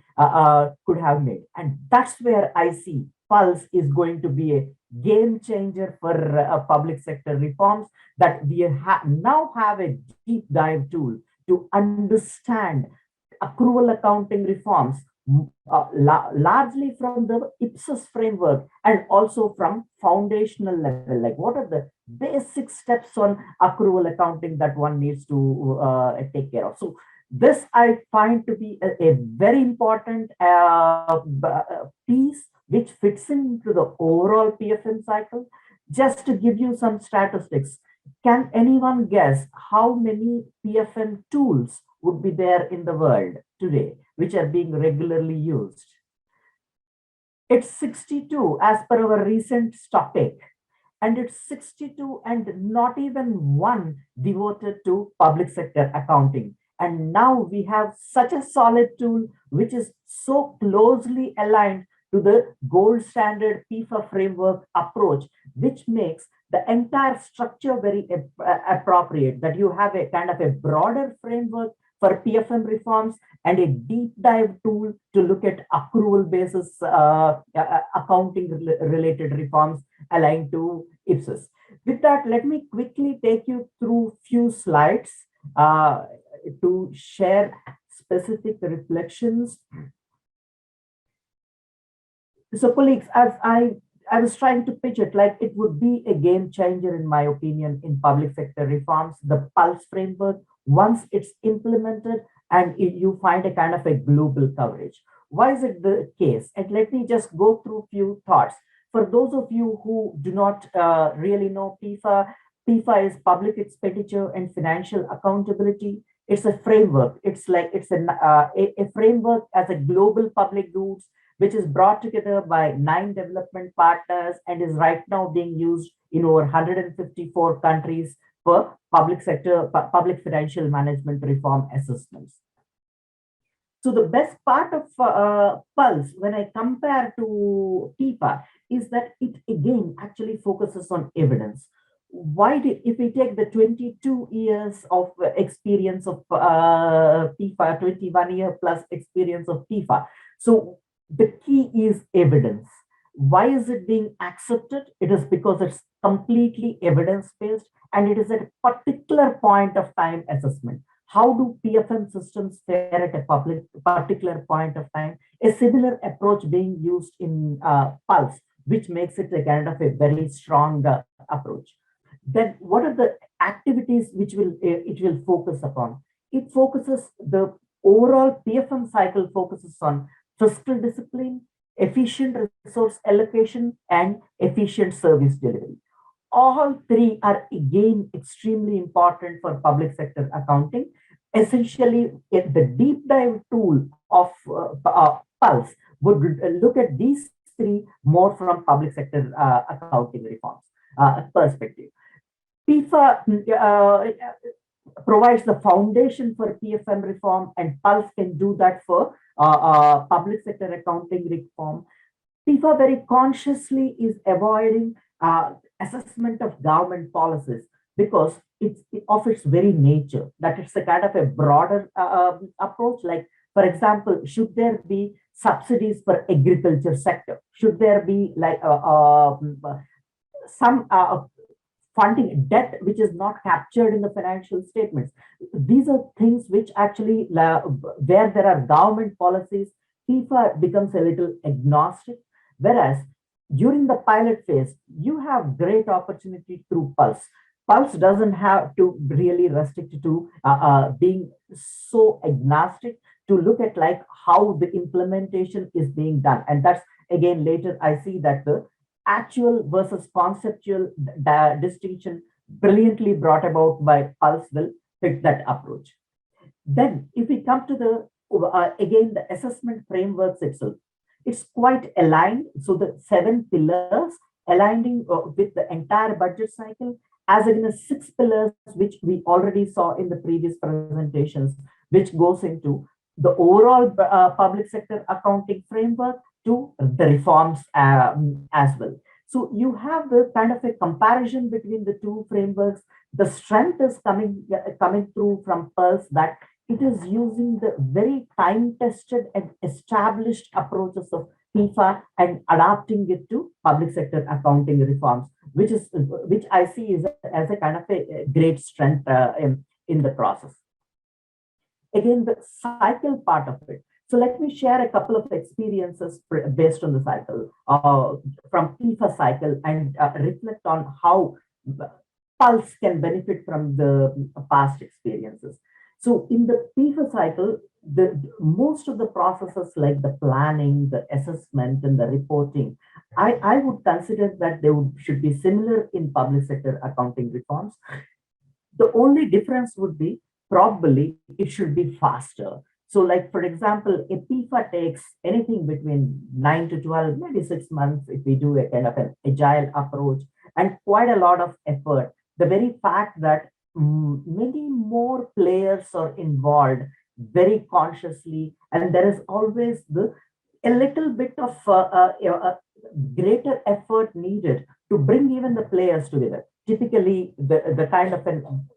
could have made. And that's where I see Pulse is going to be a game changer for public sector reforms, that we now have a deep dive tool to understand accrual accounting reforms, largely from the Ipsos framework and also from foundational level. Like, what are the basic steps on accrual accounting that one needs to take care of? So this I find to be a very important piece which fits into the overall PFM cycle. Just to give you some statistics, can anyone guess how many PFM tools would be there in the world today, which are being regularly used? It's 62 as per our recent stock take, and it's 62 and not even one devoted to public sector accounting. And now we have such a solid tool which is so closely aligned to the gold standard FIFA framework approach, which makes the entire structure very appropriate, that you have a kind of a broader framework for PFM reforms, and a deep dive tool to look at accrual basis accounting related reforms aligned to IPSAS. With that, let me quickly take you through few slides to share specific reflections. So colleagues, as I was trying to pitch it, like it would be a game changer, in my opinion, in public sector reforms, the Pulse framework, once it's implemented and you find a kind of a global coverage. Why is it the case? And let me just go through a few thoughts. For those of you who do not really know PIFA, PIFA is Public Expenditure and Financial Accountability. It's a framework. It's like it's a framework as a global public goods, which is brought together by 9 development partners and is right now being used in over 154 countries for public sector, public financial management reform assessments. So the best part of Pulse, when I compare to PIFA, is that it again actually focuses on evidence. If we take the 22 years of experience of PIFA, 21 year plus experience of PIFA, so the key is evidence. Why is it being accepted? It is because it's completely evidence-based and it is at a particular point of time assessment. How do PFM systems fare at a particular point of time? A similar approach being used in Pulse, which makes it a kind of a very strong approach. Then what are the activities which it will focus upon? It focuses, the overall PFM cycle focuses on fiscal discipline, efficient resource allocation, and efficient service delivery. All three are again extremely important for public sector accounting. Essentially, the deep dive tool of Pulse would look at these three more from public sector accounting reforms perspective. PIFA provides the foundation for PFM reform, and Pulse can do that for public sector accounting reform. PIFA very consciously is avoiding assessment of government policies because it's of its very nature that it's a kind of a broader approach. Like, for example, should there be subsidies for agriculture sector? Should there be like some funding debt which is not captured in the financial statements? These are things which actually, where there are government policies, PIFA becomes a little agnostic. Whereas during the pilot phase, you have great opportunity through Pulse. Pulse doesn't have to really restrict to being so agnostic to look at like how the implementation is being done. And that's again, later I see that the actual versus conceptual distinction brilliantly brought about by Pulse will fit that approach. Then if we come to the, again, the assessment frameworks itself, it's quite aligned. So the 7 pillars aligning with the entire budget cycle, as against 6 pillars, which we already saw in the previous presentations, which goes into the overall public sector accounting framework to the reforms as well. So you have the kind of a comparison between the two frameworks. The strength is coming through from Pulse, that it is using the very time-tested and established approaches of PIFA and adapting it to public sector accounting reforms, which I see is as a kind of a great strength in the process. Again, the cycle part of it. So let me share a couple of experiences based on the cycle from PIFA cycle and reflect on how Pulse can benefit from the past experiences. So in the PIFA cycle, most of the processes like the planning, the assessment, and the reporting, I would consider that they should be similar in public sector accounting reforms. The only difference would be probably it should be faster. So like, for example, a PIFA takes anything between 9 to 12, maybe 6 months if we do a kind of an agile approach, and quite a lot of effort. The very fact that many more players are involved very consciously, and there is always a little bit of greater effort needed to bring even the players together. typically the kind of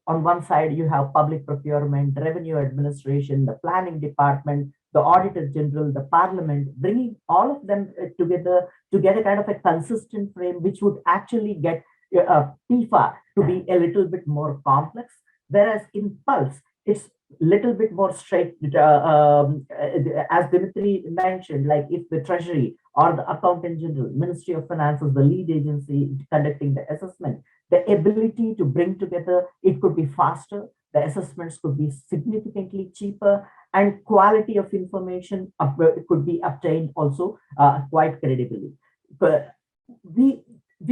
on one side you have public procurement, revenue administration, the planning department, the auditor general, the parliament, bringing all of them together to get a kind of a consistent frame, which would actually get PIFA to be a little bit more complex. Whereas in Pulse, it's little bit more straight, as Dimitri mentioned, like if the Treasury or the Accountant General, Ministry of Finance is the lead agency conducting the assessment, the ability to bring together, it could be faster, the assessments could be significantly cheaper, and quality of information could be obtained also quite credibly. But we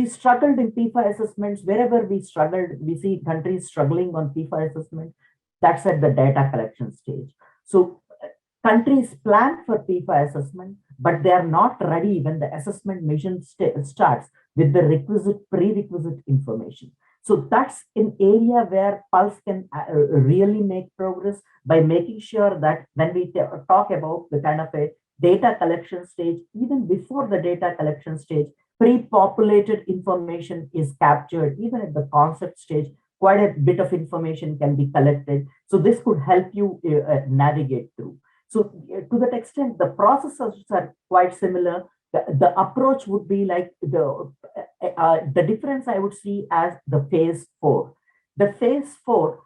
struggled in PIFA assessments. Wherever we struggled, we see countries struggling on PIFA assessment. That's at the data collection stage. So countries plan for PIFA assessment, but they are not ready when the assessment mission starts with the prerequisite information. So that's an area where Pulse can really make progress by making sure that when we talk about the kind of a data collection stage, even before the data collection stage, pre-populated information is captured. Even at the concept stage, quite a bit of information can be collected. So this could help you navigate through. So to that extent, the processes are quite similar. The approach would be like the difference I would see as the phase 4. The phase 4,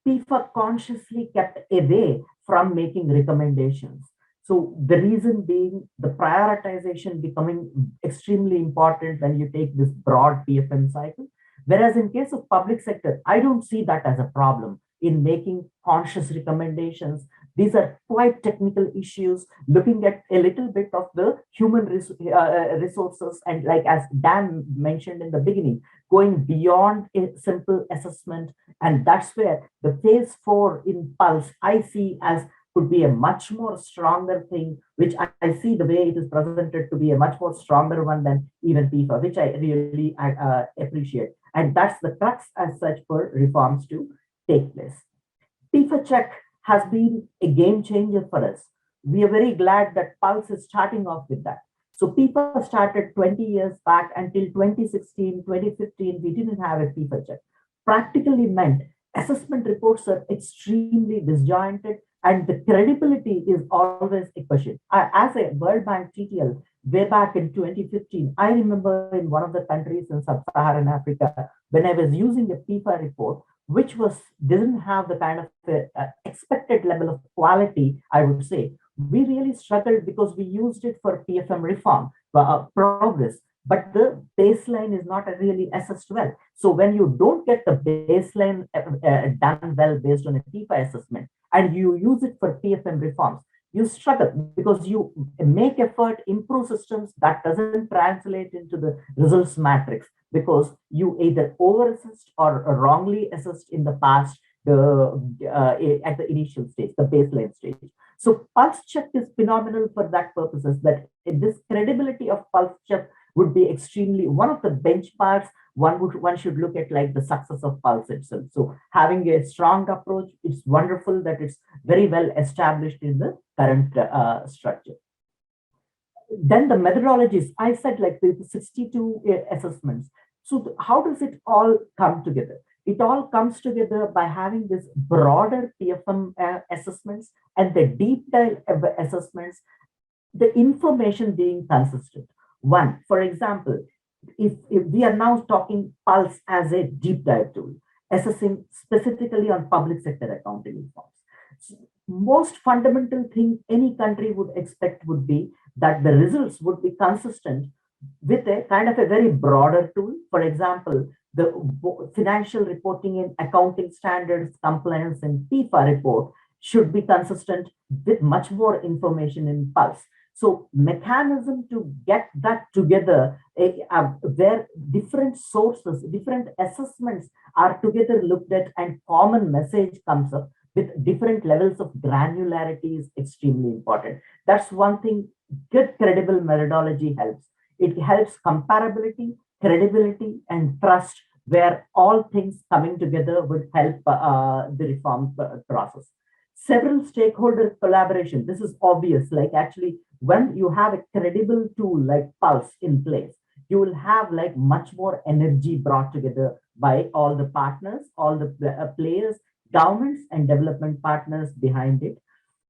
PIFA consciously kept away from making recommendations. So the reason being the prioritization becoming extremely important when you take this broad PFM cycle. Whereas in case of public sector, I don't see that as a problem in making conscious recommendations. These are quite technical issues, looking at a little bit of the human resources, and like as Dan mentioned in the beginning, going beyond a simple assessment. And that's where the phase 4 in Pulse, I see as could be a much more stronger thing, which I see the way it is presented to be a much more stronger one than even PIFA, which I really appreciate. And that's the crux as such for reforms to take place. PIFA check has been a game changer for us. We are very glad that Pulse is starting off with that. So PIFA started 20 years back. Until 2016, 2015, we didn't have a PIFA check. Practically meant assessment reports are extremely disjointed, and the credibility is always a question. As a World Bank TTL, way back in 2015, I remember in one of the countries in Sub-Saharan Africa, when I was using a PIFA report, which didn't have the kind of expected level of quality, I would say, we really struggled because we used it for PFM reform progress, but the baseline is not really assessed well. So when you don't get the baseline done well based on a PIFA assessment, and you use it for PFM reforms, you struggle because you make effort, improve systems that doesn't translate into the results matrix because you either over-assessed or wrongly assessed in the past at the initial stage, the baseline stage. So Pulse check is phenomenal for that purposes, that this credibility of Pulse check would be extremely one of the benchmarks one should look at, like the success of Pulse itself. So having a strong approach, it's wonderful that it's very well established in the current structure. Then the methodologies, I said like the 62 assessments. So how does it all come together? It all comes together by having this broader PFM assessments and the deep dive assessments, the information being consistent. One, for example, if we are now talking Pulse as a deep dive tool, assessing specifically on public sector accounting reforms. Most fundamental thing any country would expect would be that the results would be consistent with a kind of a very broader tool. For example, the financial reporting in accounting standards, compliance, and PIFA report should be consistent with much more information in Pulse. So mechanism to get that together, where different sources, different assessments are together looked at and common message comes up with different levels of granularity is extremely important. That's one thing good credible methodology helps. It helps comparability, credibility, and trust, where all things coming together would help the reform process. Several stakeholder collaboration. This is obvious, like actually when you have a credible tool like Pulse in place, you will have like much more energy brought together by all the partners, all the players, governments and development partners behind it.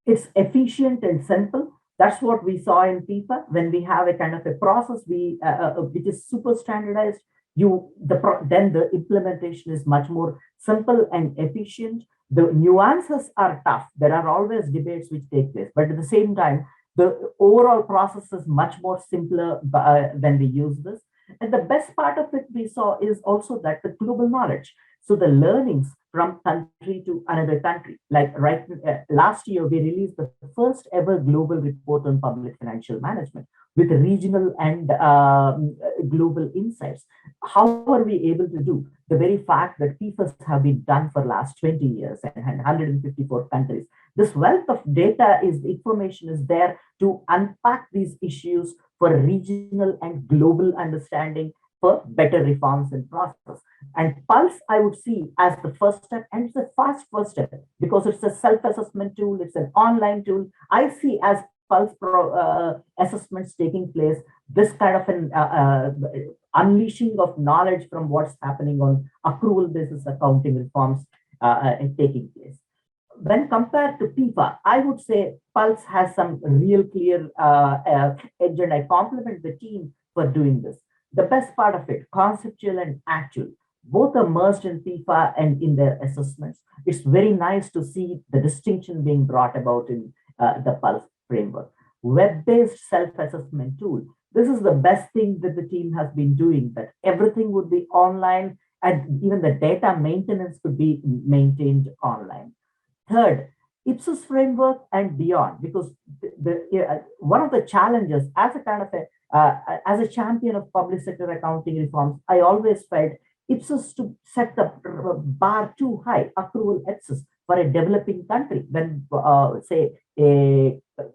It's efficient and simple. That's what we saw in FIFA when we have a kind of a process which is super standardized. Then the implementation is much more simple and efficient. The nuances are tough. There are always debates which take place, but at the same time, the overall process is much more simpler when we use this. And the best part of it we saw is also that the global knowledge. So the learnings from country to another country, like last year, we released the first ever global report on public financial management with regional and global insights. How are we able to do the very fact that FIFAs have been done for last 20 years and 154 countries? This wealth of data information is there to unpack these issues for regional and global understanding for better reforms and process. And Pulse, I would see as the first step, and it's a fast first step because it's a self-assessment tool, it's an online tool. I see as Pulse assessments taking place, this kind of an unleashing of knowledge from what's happening on accrual basis accounting reforms taking place. When compared to FIFA, I would say Pulse has some real clear edge, and I compliment the team for doing this. The best part of it, conceptual and actual, both are merged in FIFA and in their assessments. It's very nice to see the distinction being brought about in the Pulse framework. Web-based self-assessment tool. This is the best thing that the team has been doing, that everything would be online and even the data maintenance could be maintained online. Third, Ipsos framework and beyond, because one of the challenges as a kind of as a champion of public sector accounting reforms, I always felt Ipsos to set the bar too high, accrual excess for a developing country. When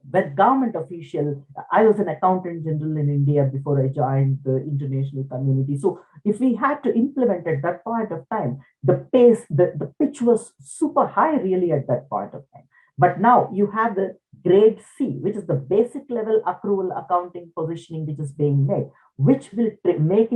when government official, I was an accountant general in India before I joined the international community. So if we had to implement at that point of time, the pace, the pitch was super high really at that point of time. But now you have the grade C, which is the basic level accrual accounting positioning which is being made, which will make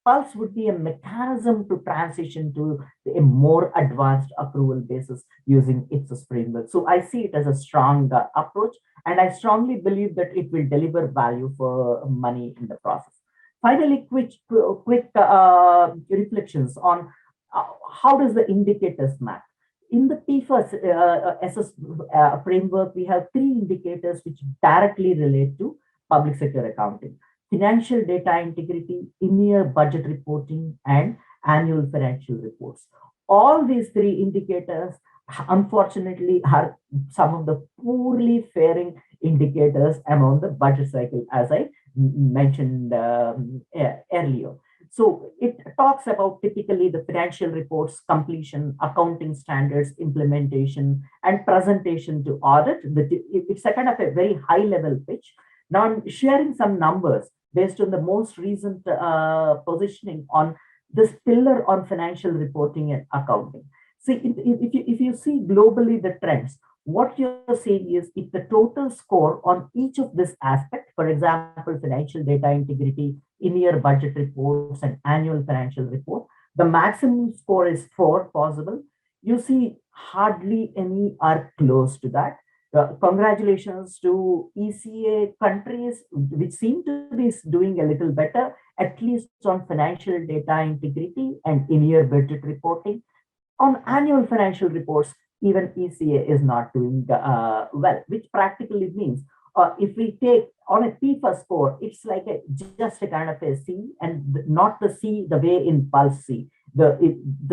Pulse would be a mechanism to transition to a more advanced accrual basis using Ipsos framework. So I see it as a strong approach, and I strongly believe that it will deliver value for money in the process. Finally, quick reflections on how does the indicators map. In the PIFA framework, we have 3 indicators which directly relate to public sector accounting: financial data integrity, in-year budget reporting, and annual financial reports. All these 3 indicators, unfortunately, are some of the poorly faring indicators among the budget cycle, as I mentioned earlier. So it talks about typically the financial reports completion, accounting standards implementation, and presentation to audit. It's a kind of a very high level pitch. Now I'm sharing some numbers based on the most recent positioning on this pillar on financial reporting and accounting. See, if you see globally the trends, what you're saying is if the total score on each of this aspect, for example, financial data integrity, in-year budget reports, and annual financial report, the maximum score is 4 possible. You see hardly any are close to that. Congratulations to ECA countries, which seem to be doing a little better, at least on financial data integrity and in-year budget reporting. On annual financial reports, even ECA is not doing well, which practically means if we take on a FIFA score, it's like just a kind of a C, and not the C the way in Pulse C. The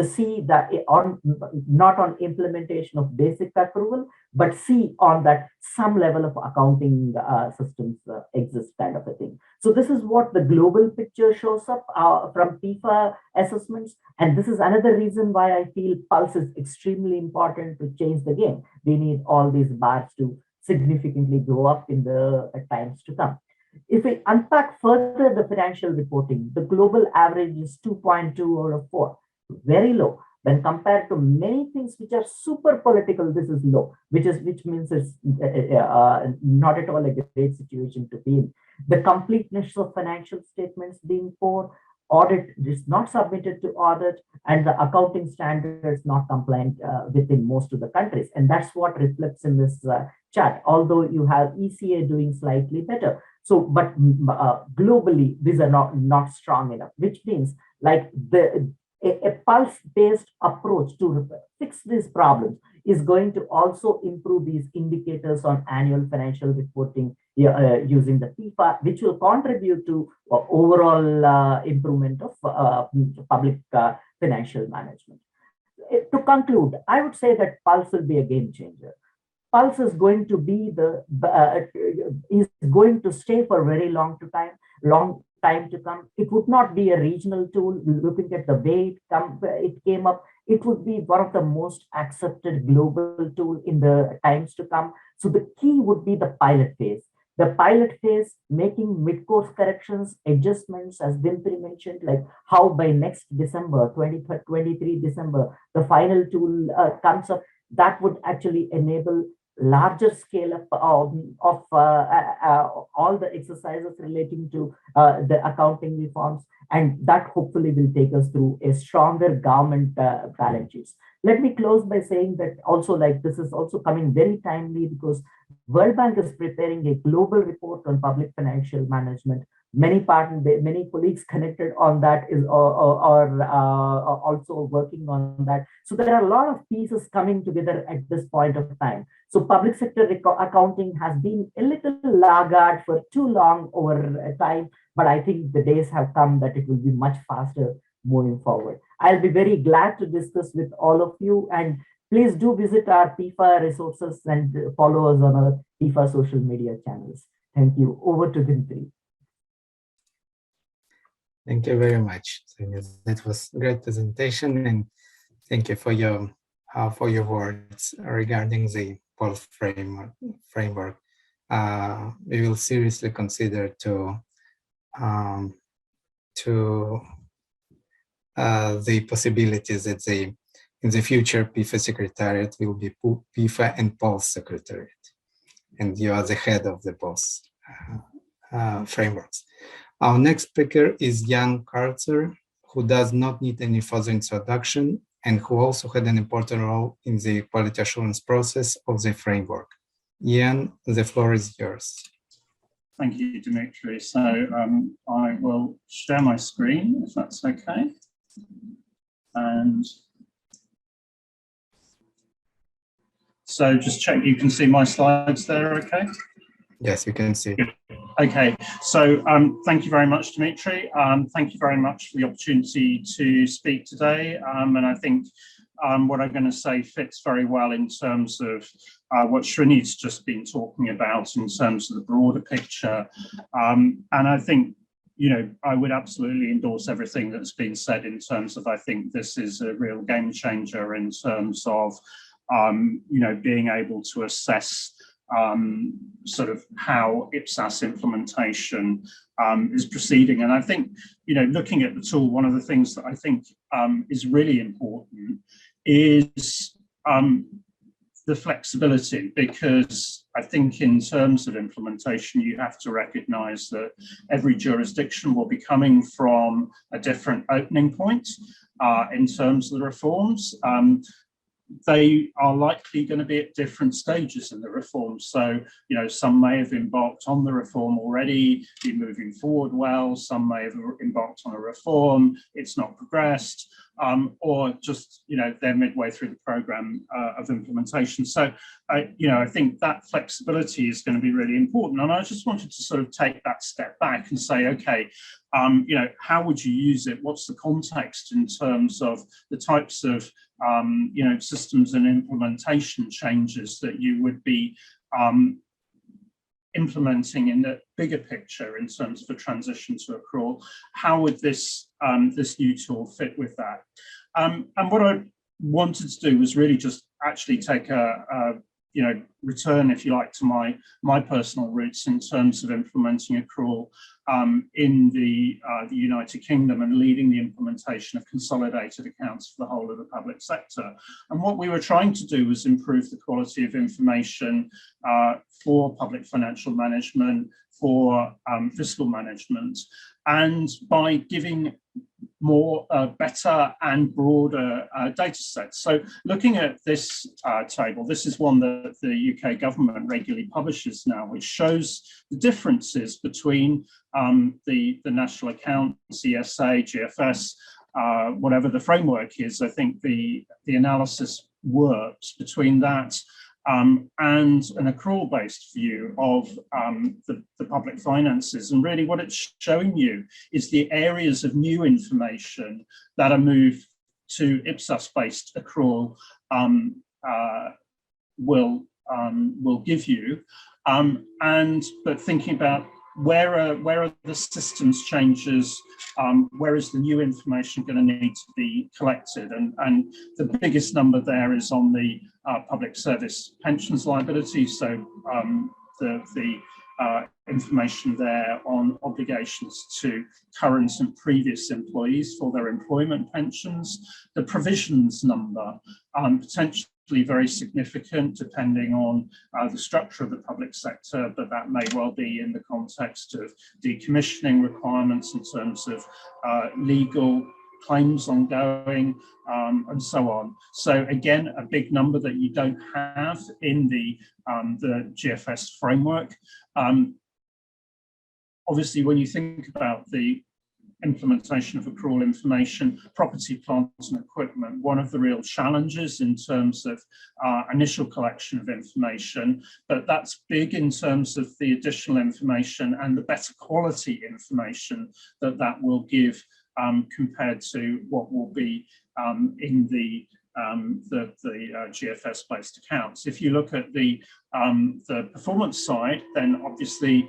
C that on not on implementation of basic accrual, but C on that some level of accounting systems exist kind of a thing. So this is what the global picture shows up from FIFA assessments. And this is another reason why I feel Pulse is extremely important to change the game. We need all these bars to significantly go up in the times to come. If we unpack further the financial reporting, the global average is 2.2 out of 4, very low. When compared to many things which are super political, this is low, which means it's not at all a great situation to be in. The completeness of financial statements being poor, audit is not submitted to audit, and the accounting standards not compliant within most of the countries. And that's what reflects in this chart, although you have ECA doing slightly better. So, but globally, these are not strong enough, which means like a pulse-based approach to fix these problems is going to also improve these indicators on annual financial reporting using the Fifa, which will contribute to overall improvement of public financial management. To conclude, I would say that Pulse will be a game changer. Pulse is going to be is going to stay for a very long time to come. It would not be a regional tool. Looking at the way it came up, it would be one of the most accepted global tool in the times to come. So the key would be the pilot phase. The pilot phase, making mid-course corrections, adjustments, as Dimitri mentioned, like how by next December, 23 December, the final tool comes up. That would actually enable larger scale of all the exercises relating to the accounting reforms, and that hopefully will take us through a stronger government balance sheets. Let me close by saying that also, like, this is also coming very timely because World Bank is preparing a global report on public financial management. Many colleagues connected on that are also working on that. So there are a lot of pieces coming together at this point of time. So public sector accounting has been a little laggard for too long over time, but I think the days have come that it will be much faster moving forward. I'll be very glad to discuss with all of you, and please do visit our Fifa resources and follow us on our Fifa social media channels. Thank you. Over to Dimitri. Thank you very much. That was a great presentation, and thank you for your words regarding the Pulse framework. We will seriously consider the possibilities that in the future Fifa Secretariat will be Fifa and Pulse Secretariat, and you are the head of the Pulse frameworks. Our next speaker is Jan Karzer, who does not need any further introduction and who also had an important role in the quality assurance process of the framework. Jan, the floor is yours. Thank you, Dimitri. So I will share my screen, if that's okay. And so just check you can see my slides there, okay? Yes, you can see. Good. Okay, so thank you very much, Dimitri. Thank you very much for the opportunity to speak today. And I think what I'm going to say fits very well in terms of what Srini's just been talking about in terms of the broader picture. And I think, you know, I would absolutely endorse everything that's been said in terms of, I think this is a real game changer in terms of, you know, being able to assess sort of how IPSAS implementation is proceeding. And I think, you know, looking at the tool, one of the things that I think is really important is the flexibility, because I think in terms of implementation, you have to recognize that every jurisdiction will be coming from a different opening point in terms of the reforms. They are likely going to be at different stages in the reform. So, you know, some may have embarked on the reform already, be moving forward well. Some may have embarked on a reform, it's not progressed, or just, you know, they're midway through the program of implementation. So, you know, I think that flexibility is going to be really important. And I just wanted to sort of take that step back and say, okay, you know, how would you use it? What's the context in terms of the types of, you know, systems and implementation changes that you would be implementing in the bigger picture in terms of a transition to accrual? How would this this new tool fit with that? And what I wanted to do was really just actually take a return, if you like, to my personal roots in terms of implementing accrual in the United Kingdom and leading the implementation of consolidated accounts for the whole of the public sector. And what we were trying to do was improve the quality of information for public financial management, for fiscal management, and by giving more better and broader data sets. So looking at this table, this is one that the UK government regularly publishes now, which shows the differences between the national accounts, ESA, GFS, whatever the framework is. I think the analysis works between that and an accrual-based view of the public finances. And really what it's showing you is the areas of new information that are moved to Ipsos-based accrual will give you. But thinking about where are the systems changes, where is the new information going to need to be collected? And the biggest number there is on the public service pensions liability. So the information there on obligations to current and previous employees for their employment pensions. The provisions number, potentially very significant depending on the structure of the public sector, but that may well be in the context of decommissioning requirements in terms of legal claims ongoing, and so on. So again, a big number that you don't have in the GFS framework. Obviously, when you think about the implementation of accrual information, property, plant and equipment, one of the real challenges in terms of initial collection of information, but that's big in terms of the additional information and the better quality information that will give compared to what will be in the GFS-based accounts. If you look at the performance side, then obviously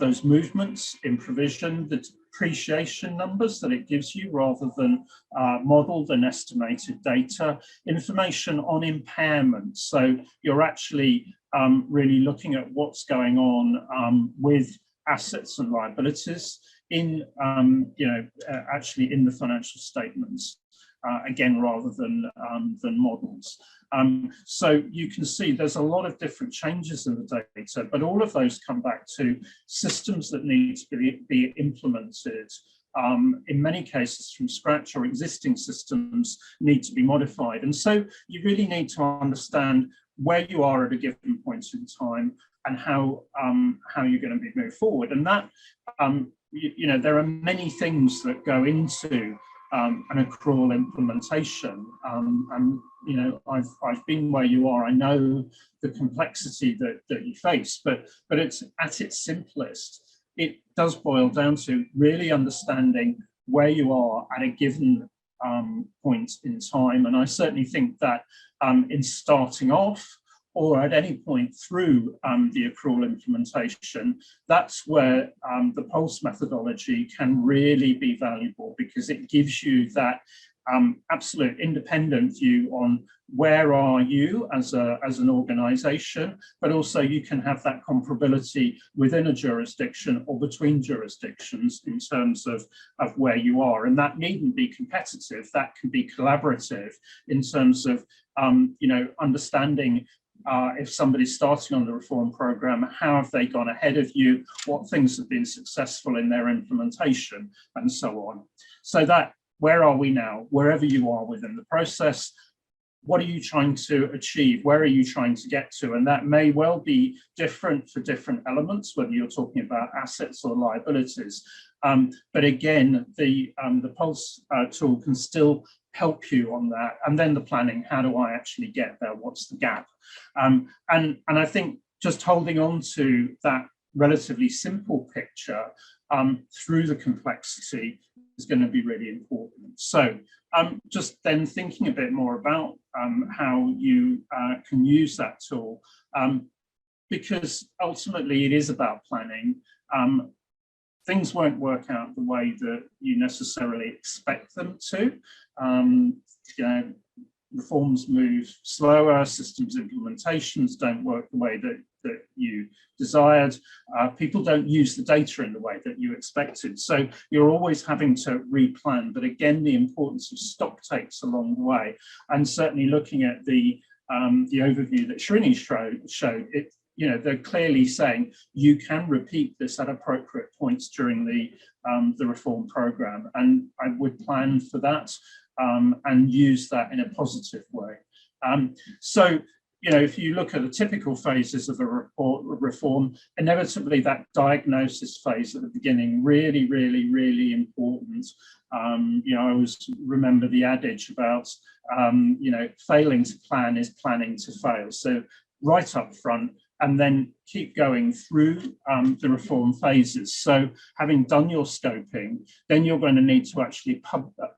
those movements in provision, the depreciation numbers that it gives you rather than modeled and estimated data, information on impairment. So you're actually really looking at what's going on with assets and liabilities in, actually in the financial statements. Again, rather than models. So you can see there's a lot of different changes in the data, but all of those come back to systems that need to be implemented. In many cases from scratch, or existing systems need to be modified. And so you really need to understand where you are at a given point in time and how you're going to be moved forward. And that, there are many things that go into an accrual implementation, and I've been where you are. I know the complexity that you face, but it's at its simplest. It does boil down to really understanding where you are at a given point in time, and I certainly think that in starting off, or at any point through the accrual implementation, that's where the Pulse methodology can really be valuable, because it gives you that absolute independent view on where are you as an organization, but also you can have that comparability within a jurisdiction or between jurisdictions in terms of where you are. And that needn't be competitive, that can be collaborative in terms of understanding if somebody's starting on the reform program, how have they gone ahead of you, what things have been successful in their implementation, and so on. So that, where are we now? Wherever you are within the process, what are you trying to achieve? Where are you trying to get to? And that may well be different for different elements, whether you're talking about assets or liabilities. But again, the Pulse tool can still help you on that. And then the planning, how do I actually get there? What's the gap? And I think just holding on to that relatively simple picture through the complexity is going to be really important. So just then thinking a bit more about how you can use that tool, because ultimately it is about planning. Things won't work out the way that you necessarily expect them to. reforms move slower, systems implementations don't work the way that you desired, people don't use the data in the way that you expected. So you're always having to replan, but again, the importance of stock takes along the way. And certainly looking at the overview that Srini showed, they're clearly saying you can repeat this at appropriate points during the reform program, and I would plan for that and use that in a positive way. So, if you look at the typical phases of a reform, inevitably that diagnosis phase at the beginning, really, really, really important. I always remember the adage about, failing to plan is planning to fail. So right up front, and then keep going through the reform phases. So having done your scoping, then you're going to need to actually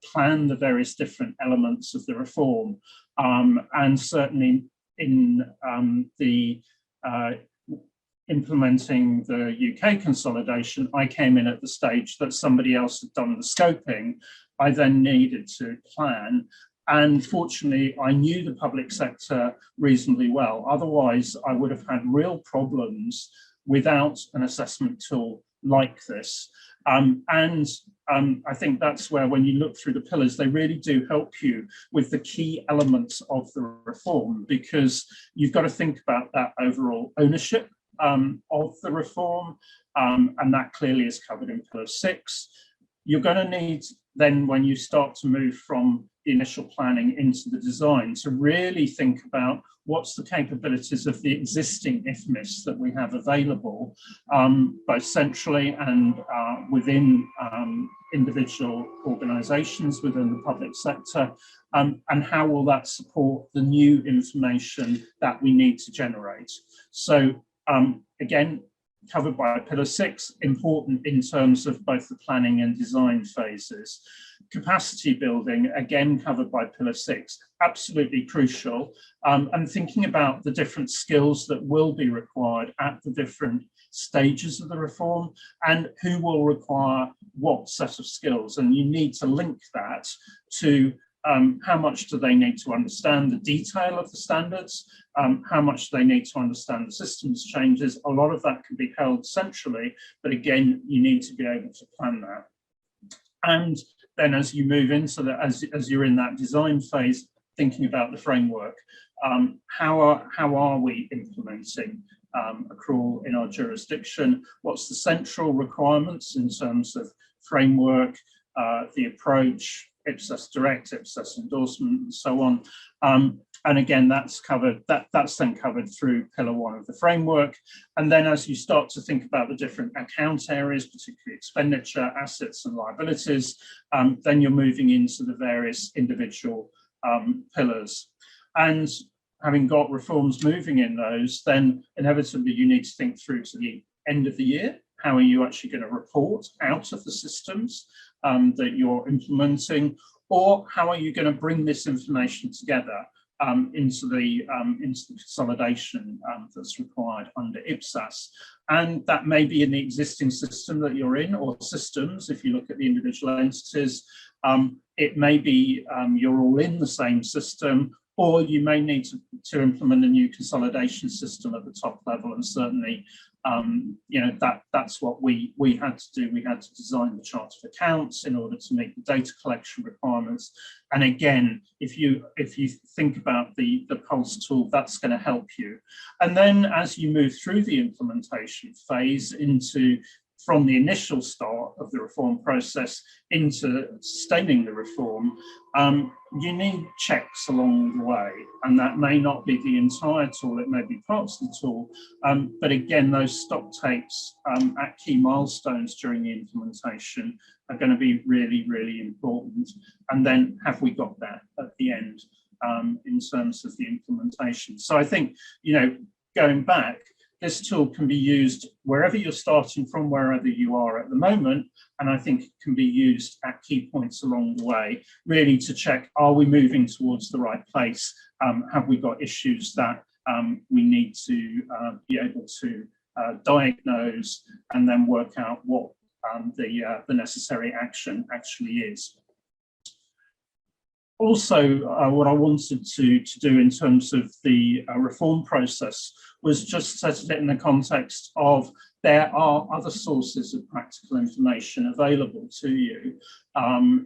plan the various different elements of the reform. And certainly in the implementing the UK consolidation, I came in at the stage that somebody else had done the scoping. I then needed to plan. And fortunately, I knew the public sector reasonably well. Otherwise, I would have had real problems without an assessment tool like this. I think that's where, when you look through the pillars, they really do help you with the key elements of the reform, because you've got to think about that overall ownership of the reform, and that clearly is covered in Pillar 6. You're going to need then, when you start to move from the initial planning into the design, to really think about what's the capabilities of the existing IFMIS that we have available, both centrally and within individual organisations within the public sector, and how will that support the new information that we need to generate. So again, covered by Pillar 6, important in terms of both the planning and design phases. Capacity building, again covered by Pillar 6, absolutely crucial. And thinking about the different skills that will be required at the different stages of the reform, and who will require what set of skills. And you need to link that to how much do they need to understand the detail of the standards, how much they need to understand the systems changes. A lot of that can be held centrally, but again, you need to be able to plan that. And then as you move into that, as you're in that design phase, thinking about the framework, how are we implementing accrual in our jurisdiction? What's the central requirements in terms of framework, the approach, IPSAS direct, IPSAS endorsement, and so on. And again, that's covered. That's then covered through Pillar 1 of the framework. And then as you start to think about the different account areas, particularly expenditure, assets, and liabilities, then you're moving into the various individual pillars. And having got reforms moving in those, then inevitably you need to think through to the end of the year. How are you actually going to report out of the systems that you're implementing, or how are you going to bring this information together into the consolidation that's required under IPSAS? And that may be in the existing system that you're in, or systems, if you look at the individual entities. It may be you're all in the same system, or you may need to implement a new consolidation system at the top level. And certainly, that's what we had to do. We had to design the chart of accounts in order to meet the data collection requirements. And again, if you think about the Pulse tool, that's going to help you. And then as you move through the implementation phase from the initial start of the reform process into sustaining the reform, you need checks along the way, and that may not be the entire tool, it may be parts of the tool, but again, those stock takes at key milestones during the implementation are going to be really, really important. And then have we got that at the end in terms of the implementation? So I think, going back, this tool can be used wherever you're starting from, wherever you are at the moment, and I think it can be used at key points along the way, really to check, are we moving towards the right place? Have we got issues that we need to be able to diagnose and then work out what the necessary action actually is? also, what I wanted to do in terms of the reform process was just set it in the context of there are other sources of practical information available to you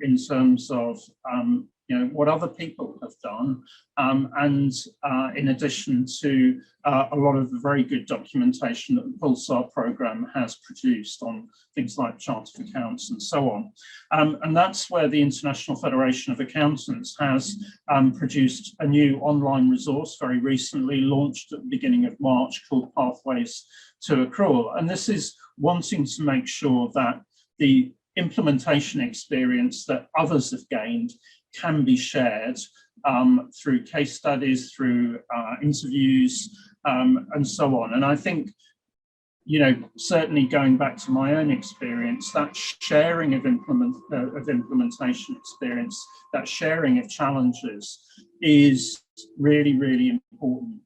in terms of what other people have done, and in addition to a lot of the very good documentation that the Pulsar program has produced on things like chart of accounts and so on. And that's where the International Federation of Accountants has produced a new online resource very recently, launched at the beginning of March, called Pathways to Accrual. And this is wanting to make sure that the implementation experience that others have gained can be shared through case studies, through interviews, and so on. And I think, certainly going back to my own experience, that sharing of implementation experience, that sharing of challenges is really, really important.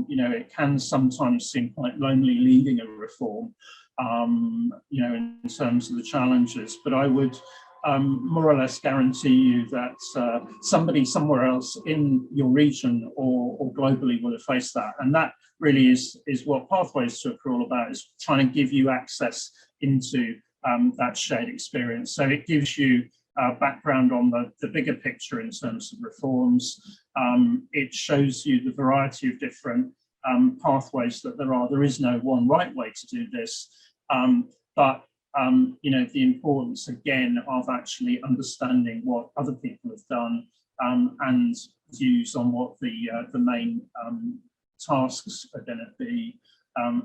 It can sometimes seem quite lonely leading a reform, in terms of the challenges, but I would more or less guarantee you that somebody somewhere else in your region or globally will have faced that. And that really is what Pathways to Accrual about, is trying to give you access into that shared experience. So it gives you background on the bigger picture in terms of reforms. It shows you the variety of different pathways that there are. There is no one right way to do this, but the importance again of actually understanding what other people have done and views on what the main tasks are going to be.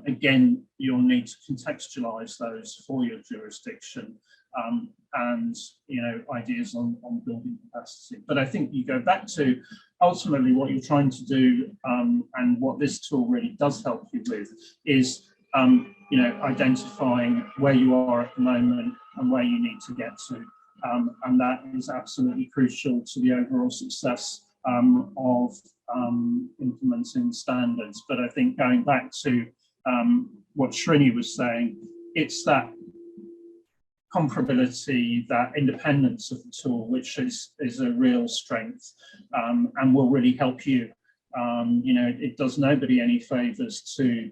Again, you'll need to contextualize those for your jurisdiction and ideas on building capacity. But I think you go back to ultimately what you're trying to do, and what this tool really does help you with is identifying where you are at the moment and where you need to get to. And that is absolutely crucial to the overall success of implementing standards. But I think going back to what Srini was saying, it's that comparability, that independence of the tool, which is a real strength and will really help you. It does nobody any favors to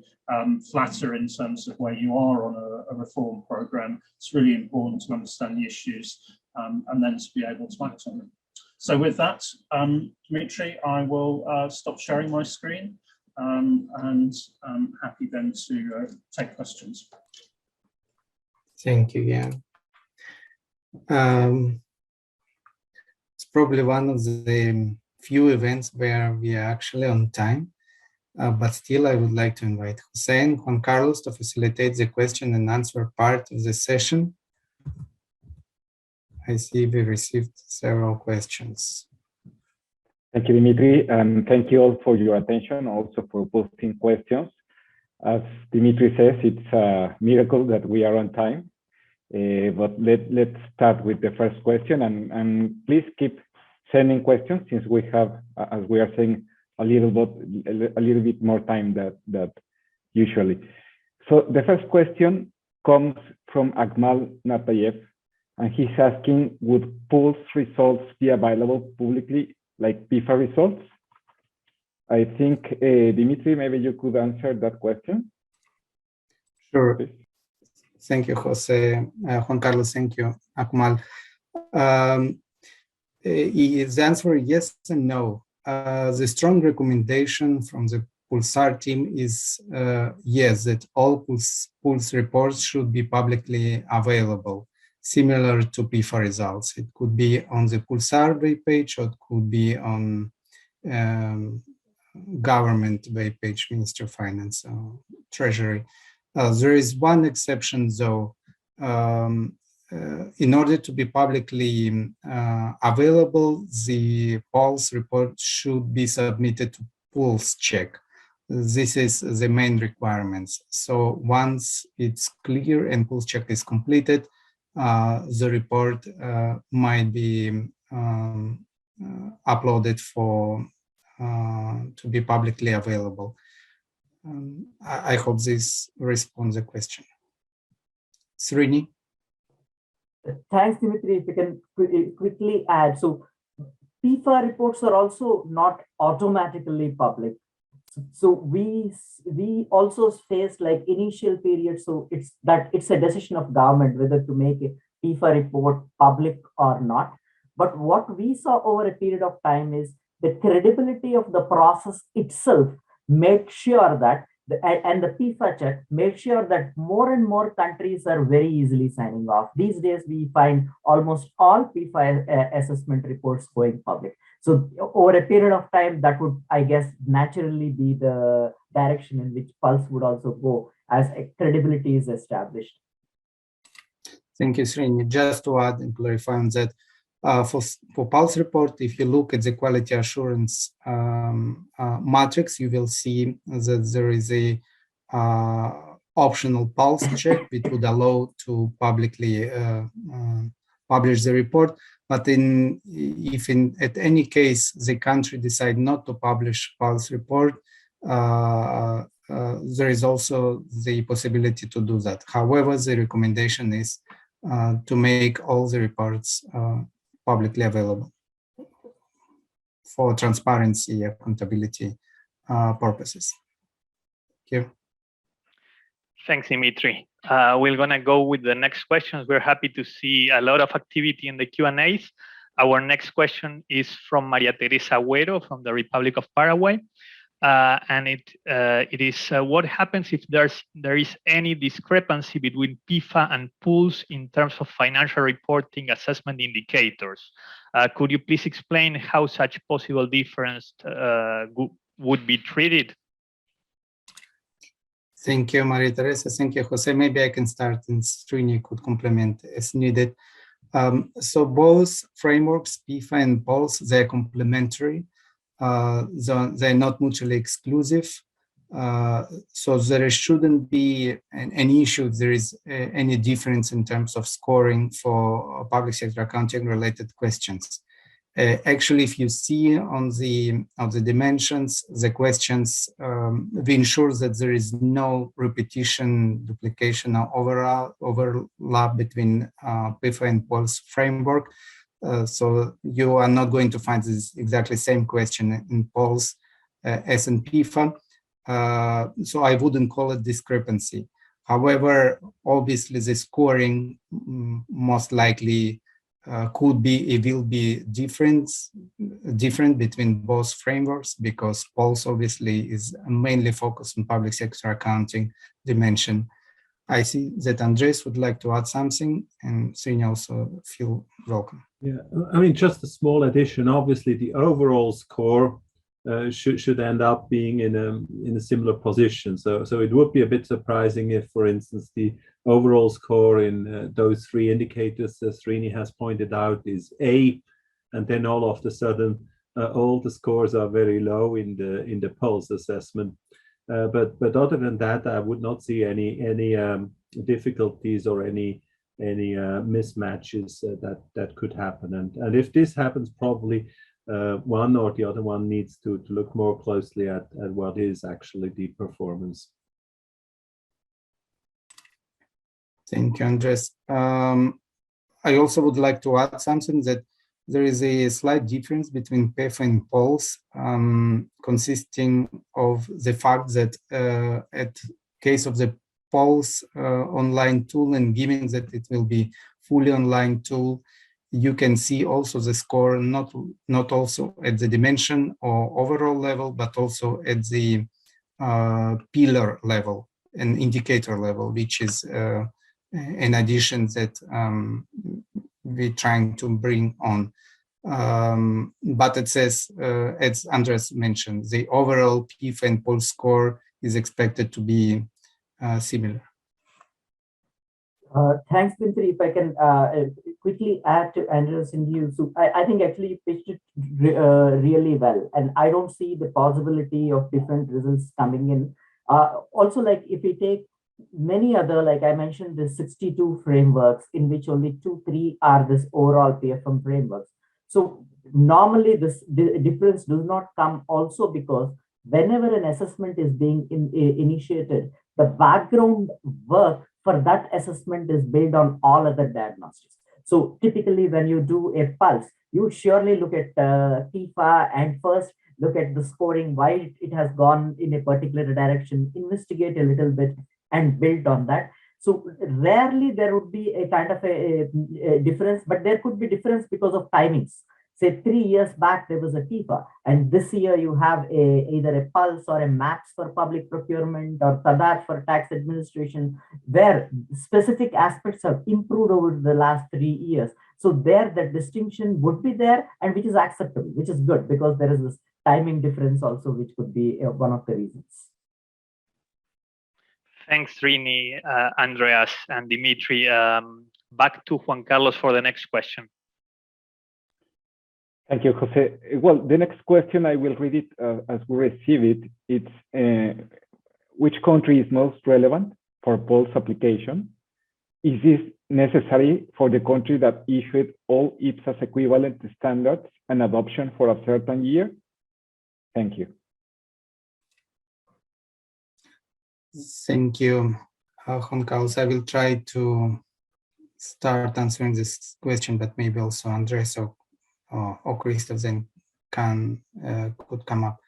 flatter in terms of where you are on a reform program. It's really important to understand the issues and then to be able to act on them. So with that, Dimitri, I will stop sharing my screen and I'm happy then to take questions. Thank you, yeah. It's probably one of the few events where we are actually on time, but still I would like to invite Jose, Juan Carlos to facilitate the question and answer part of the session. I see we received several questions. Thank you, Dimitri, and thank you all for your attention, also for posting questions. As Dimitri says, it's a miracle that we are on time. But let's start with the first question, and please keep sending questions since we have, as we are saying, a little bit more time than usually. So the first question comes from Akmal Natayev, and he's asking, would Pulse results be available publicly like Fifa results? I think, Dimitri, maybe you could answer that question. Sure. Thank you, Jose. Juan Carlos, thank you, Akmal. The answer is yes and no. The strong recommendation from the Pulsar team is yes, that all Pulse reports should be publicly available, similar to PIFA results. It could be on the Pulsar webpage, or it could be on government webpage, Ministry of Finance, Treasury. There is one exception, though. In order to be publicly available, the Pulse report should be submitted to Pulse check. This is the main requirements. So once it's clear and Pulse check is completed, the report might be uploaded to be publicly available. I hope this responds the question. Srini? Thanks, Dimitri. If you can quickly add. So PIFA reports are also not automatically public. So we also face like initial periods. So it's a decision of government whether to make a PIFA report public or not. But what we saw over a period of time is the credibility of the process itself made sure that and the PIFA check made sure that more and more countries are very easily signing off. These days, we find almost all PIFA assessment reports going public. So over a period of time, that would, I guess, naturally be the direction in which Pulse would also go as credibility is established. Thank you, Srini. Just to add and clarify on that, for Pulse report, if you look at the quality assurance matrix, you will see that there is a optional Pulse check which would allow to publicly publish the report. But if at any case the country decide not to publish Pulse report, there is also the possibility to do that. However, the recommendation is to make all the reports publicly available for transparency, accountability purposes. Thank you. Thanks, Dimitri. We're gonna go with the next questions. We're happy to see a lot of activity in the Q&As. Our next question is from Maria Teresa Agüero from the Republic of Paraguay. And it is what happens if there is any discrepancy between PIFA and Pulse in terms of financial reporting assessment indicators? Could you please explain how such possible difference would be treated? Thank you, Maria Teresa. Thank you, Jose. Maybe I can start and Srini could complement as needed. So both frameworks, PIFA and Pulse, they're complementary. They're not mutually exclusive. So there shouldn't be an issue if there is any difference in terms of scoring for public sector accounting related questions. Actually, if you see on the dimensions, the questions, we ensure that there is no repetition, duplication, or overlap between PIFA and Pulse framework. So you are not going to find this exactly same question in Pulse as in PIFA. So I wouldn't call it discrepancy. However, obviously the scoring most likely could be, it will be different between both frameworks because Pulse obviously is mainly focused on public sector accounting dimension. I see that Andres would like to add something, and Srini also feel welcome. Yeah, I mean, just a small addition. Obviously, the overall score should end up being in a similar position. So it would be a bit surprising if, for instance, the overall score in those three indicators, as Srini has pointed out, is A, and then all of a sudden all the scores are very low in the Pulse assessment. But other than that, I would not see any difficulties or any mismatches that could happen. And if this happens, probably one or the other one needs to look more closely at what is actually the performance. Thank you, Andres. I also would like to add something that there is a slight difference between PIFA and Pulse, consisting of the fact that at case of the Pulse online tool, and given that it will be fully online tool, you can see also the score, not also at the dimension or overall level, but also at the pillar level and indicator level, which is an addition that we're trying to bring on. But it says, as Andres mentioned, the overall PIFA and Pulse score is expected to be similar. Thanks, Dimitri. If I can quickly add to Andres' view. So I think actually you pitched it really well, and I don't see the possibility of different results coming in. Also, like if we take many other, like I mentioned, the 62 frameworks in which only 2-3 are this overall PFM frameworks. So normally the difference does not come also because whenever an assessment is being initiated, the background work for that assessment is based on all other diagnostics. So typically when you do a Pulse, you would surely look at Fifa and first look at the scoring, why it has gone in a particular direction, investigate a little bit and build on that. So rarely there would be a kind of a difference, but there could be difference because of timings. Say 3 years back, there was a Fifa, and this year you have either a Pulse or a Max for public procurement or Tadat for tax administration, where specific aspects have improved over the last 3 years. So there, the distinction would be there, and which is acceptable, which is good, because there is this timing difference also, which could be one of the reasons. Thanks, Rini, Andreas, and Dimitri. Back to Juan Carlos for the next question. Thank you, Jose. Well, the next question, I will read it as we receive it. It's which country is most relevant for Pulse application? Is this necessary for the country that issued all IPSAS equivalent standards and adoption for a certain year? Thank you. Thank you, Juan Carlos. I will try to start answering this question, but maybe also Andres or Christoph then could come up.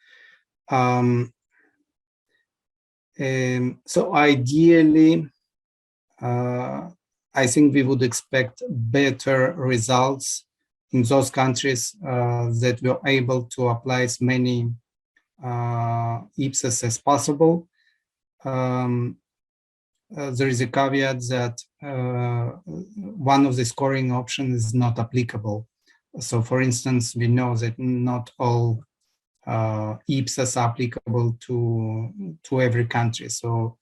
So ideally, I think we would expect better results in those countries that were able to apply as many IPSAS as possible. There is a caveat that one of the scoring options is not applicable. So for instance, we know that not all IPSAS are applicable to every country. So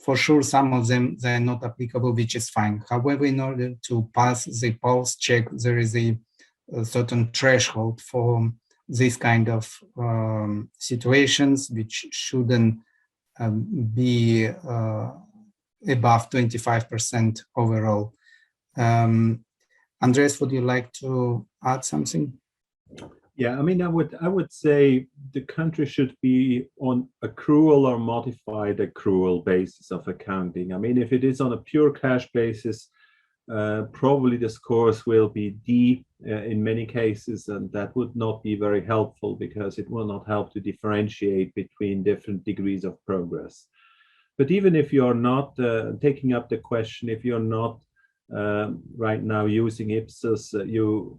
for sure, some of them, they're not applicable, which is fine. However, in order to pass the pulse check, there is a certain threshold for this kind of situations, which shouldn't be above 25% overall. Andres, would you like to add something? Yeah, I mean, I would say the country should be on accrual or modified accrual basis of accounting. I mean, if it is on a pure cash basis, probably the scores will be D in many cases, and that would not be very helpful because it will not help to differentiate between different degrees of progress. But even if you're not taking up the question, if you're not right now using IPSAS,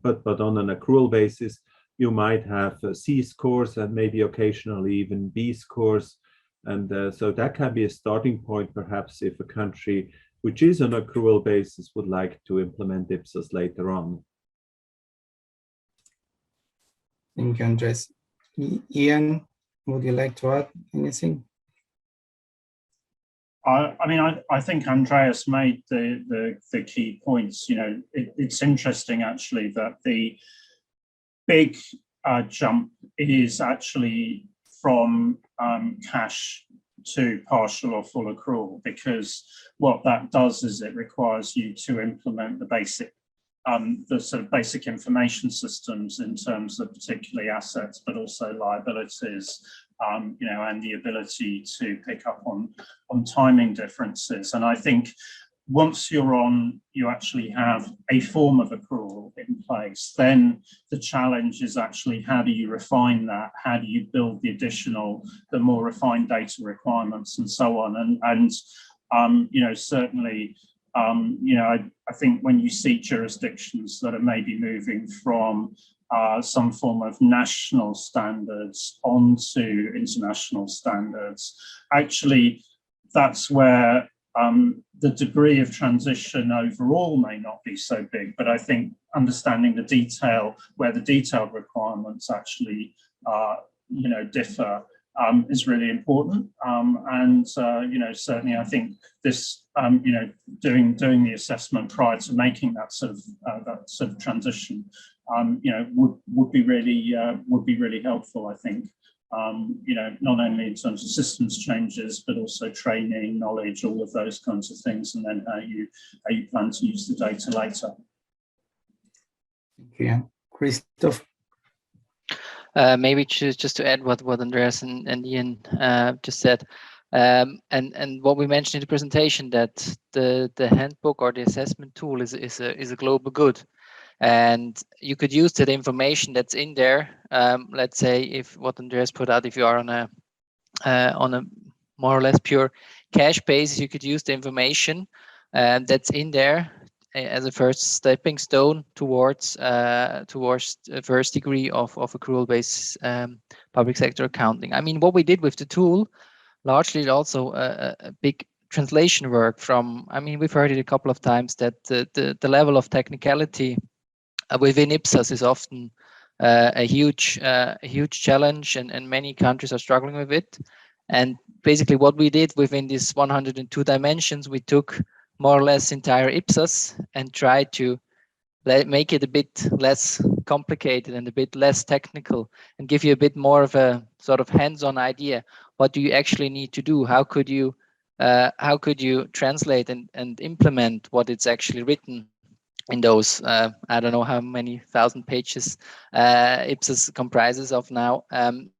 but on an accrual basis, you might have C scores and maybe occasionally even B scores. And so that can be a starting point, perhaps, if a country which is on accrual basis would like to implement IPSAS later on. Thank you, Andres. Ian, would you like to add anything? I think Andreas made the key points. You know, it's interesting actually that the big jump is actually from cash to partial or full accrual, because what that does is it requires you to implement the basic the sort of basic information systems in terms of particularly assets, but also liabilities, you know, and the ability to pick up on timing differences. And I think once you're on, you actually have a form of accrual in place, then the challenge is actually how do you refine that? How do you build the more refined data requirements and so on? And you know, certainly, you know, I think when you see jurisdictions that are maybe moving from some form of national standards onto international standards, actually, that's where the degree of transition overall may not be so big, but I think understanding the detail, where the detailed requirements actually, you know, differ, is really important. And you know, certainly, I think this, you know, doing the assessment prior to making that sort of transition, you know, would be really helpful, I think. You know, not only in terms of systems changes, but also training, knowledge, all of those kinds of things, and then how you plan to use the data later. Yeah, Christoph. Maybe just to add what Andreas and Ian just said, and what we mentioned in the presentation, that the handbook or the assessment tool is a global good. And you could use that information that's in there. Let's say if what Andreas put out, if you are on a more or less pure cash basis, you could use the information that's in there as a first stepping stone towards the first degree of accrual-based public sector accounting. I mean, what we did with the tool, largely also a big translation work from, I mean, we've heard it a couple of times that the level of technicality within IPSAS is often a huge challenge, and many countries are struggling with it. And basically what we did within these 102 dimensions, we took more or less entire IPSAS and tried to make it a bit less complicated and a bit less technical, and give you a bit more of a sort of hands-on idea. What do you actually need to do? How could you translate and implement what it's actually written in those, I don't know how many thousand pages IPSAS comprises of now.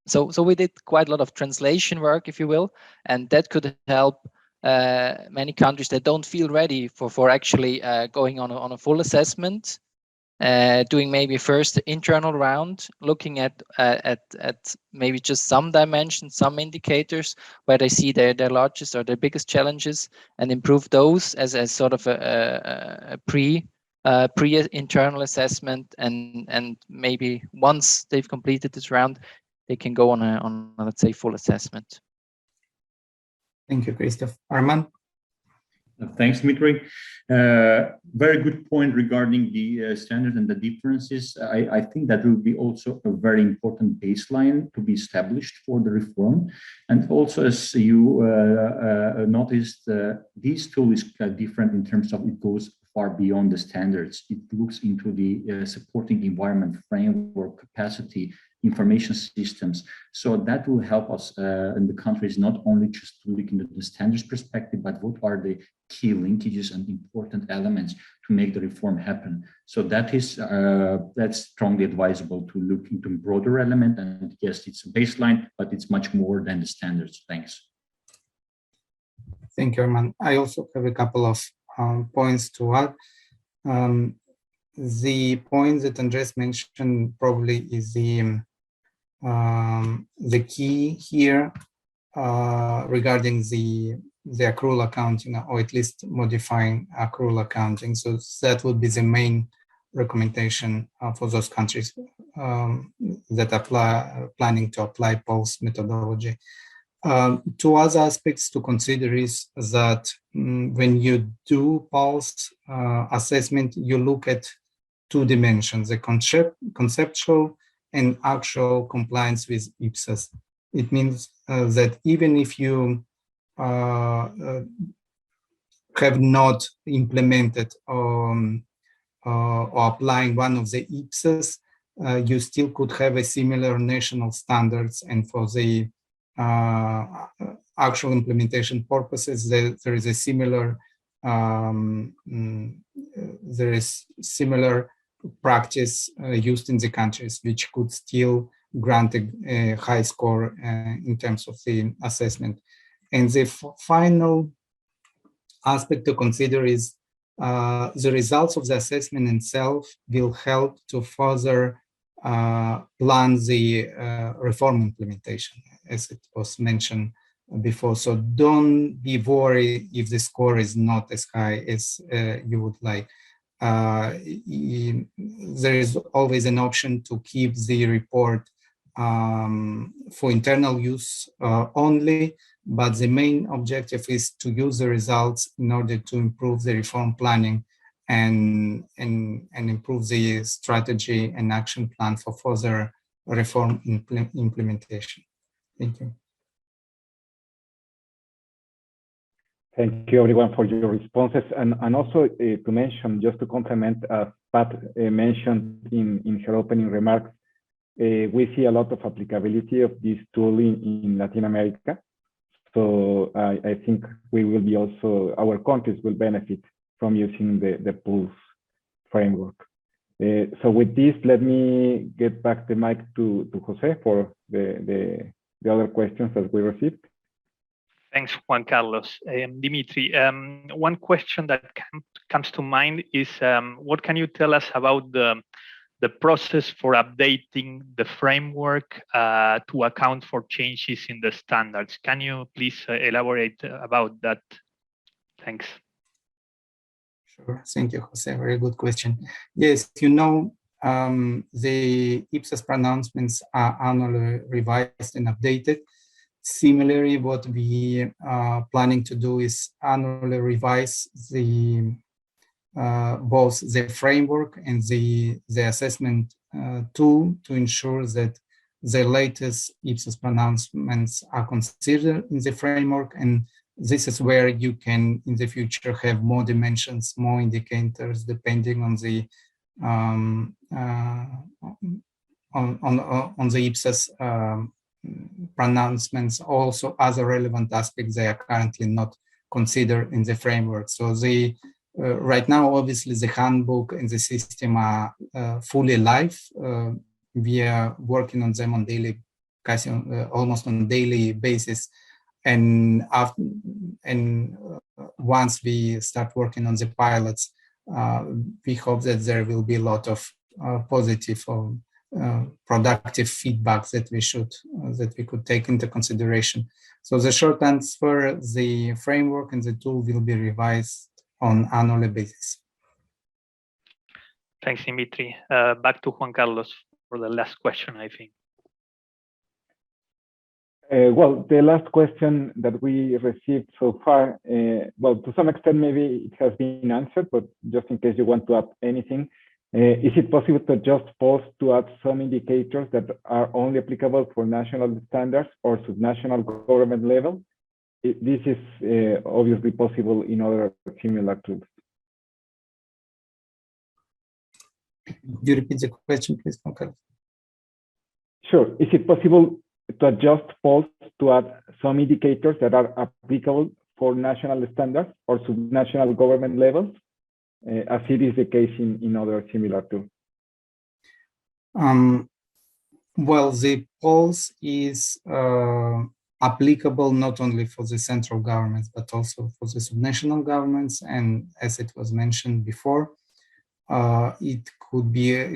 So we did quite a lot of translation work, if you will, and that could help many countries that don't feel ready for actually going on a full assessment, doing maybe first internal round, looking at maybe just some dimensions, some indicators where they see their largest or their biggest challenges, and improve those as sort of a pre-internal assessment, and maybe once they've completed this round, they can go on a let's say full assessment. Thank you, Christoph. Arman? Thanks, Dmitry. Very good point regarding the standard and the differences. I think that will be also a very important baseline to be established for the reform. And also, as you noticed, this tool is different in terms of it goes far beyond the standards. It looks into the supporting environment, framework, capacity, information systems. So that will help us in the countries not only just to look into the standards perspective, but what are the key linkages and important elements to make the reform happen. So that is that's strongly advisable to look into broader element. And yes, it's a baseline, but it's much more than the standards. Thanks. Thank you, Arman. I also have a couple of points to add. The point that Andres mentioned probably is the key here regarding the accrual accounting, or at least modifying accrual accounting. So that would be the main recommendation for those countries that are planning to apply Pulse methodology. Two other aspects to consider is that when you do Pulse assessment, you look at two dimensions, the conceptual and actual compliance with IPSAS. It means that even if you have not implemented or applying one of the IPSAS, you still could have a similar national standards, and for the actual implementation purposes, there is a similar practice used in the countries, which could still grant a high score in terms of the assessment. And the final aspect to consider is the results of the assessment itself will help to further plan the reform implementation, as it was mentioned before. So don't be worried if the score is not as high as you would like. There is always an option to keep the report for internal use only, but the main objective is to use the results in order to improve the reform planning and improve the strategy and action plan for further reform implementation. Thank you. Thank you, everyone, for your responses. And also to mention, just to complement, Pat mentioned in her opening remarks, we see a lot of applicability of this tool in Latin America. So I think we will be also, our countries will benefit from using the Pulse framework. So with this, let me get back the mic to Jose for the other questions that we received. Thanks, Juan Carlos. Dimitri, one question that comes to mind is what can you tell us about the process for updating the framework to account for changes in the standards? Can you please elaborate about that? Thanks. Sure. Thank you, Jose. Very good question. Yes, you know, the IPSAS pronouncements are annually revised and updated. Similarly, what we are planning to do is annually revise the both the framework and the assessment tool to ensure that the latest IPSAS pronouncements are considered in the framework, and this is where you can in the future have more dimensions, more indicators depending on the on the IPSAS pronouncements. Also, other relevant aspects they are currently not considered in the framework. So the right now, obviously, the handbook and the system are fully live. We are working on them on daily, almost on daily basis. And after, once we start working on the pilots, we hope that there will be a lot of positive or productive feedback that we could take into consideration. So the short answer: the framework and the tool will be revised on annual basis. Thanks, Dimitri. Back to Juan Carlos for the last question, I think. Well, the last question that we received so far, well, to some extent, maybe it has been answered, but just in case you want to add anything, is it possible to just pause to add some indicators that are only applicable for national standards or subnational government level? This is obviously possible in other similar tools. Could you repeat the question, please, Juan Carlos? Sure. Is it possible to adjust polls to add some indicators that are applicable for national standards or subnational government levels, as it is the case in other similar tools? Well, the polls is applicable not only for the central governments, but also for the subnational governments. And as it was mentioned before, it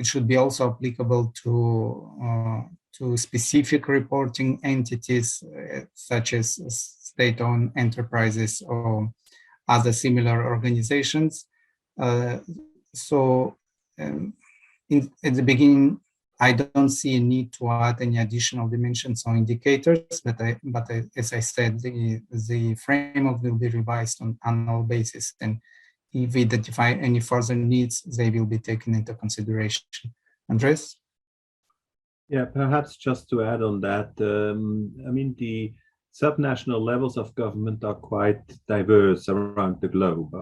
should be also applicable to specific reporting entities, such as state-owned enterprises or other similar organizations. So at the beginning, I don't see a need to add any additional dimensions or indicators, but as I said, the framework will be revised on annual basis, and if we identify any further needs, they will be taken into consideration. Andres? Yeah, perhaps just to add on that, I mean, the subnational levels of government are quite diverse around the globe.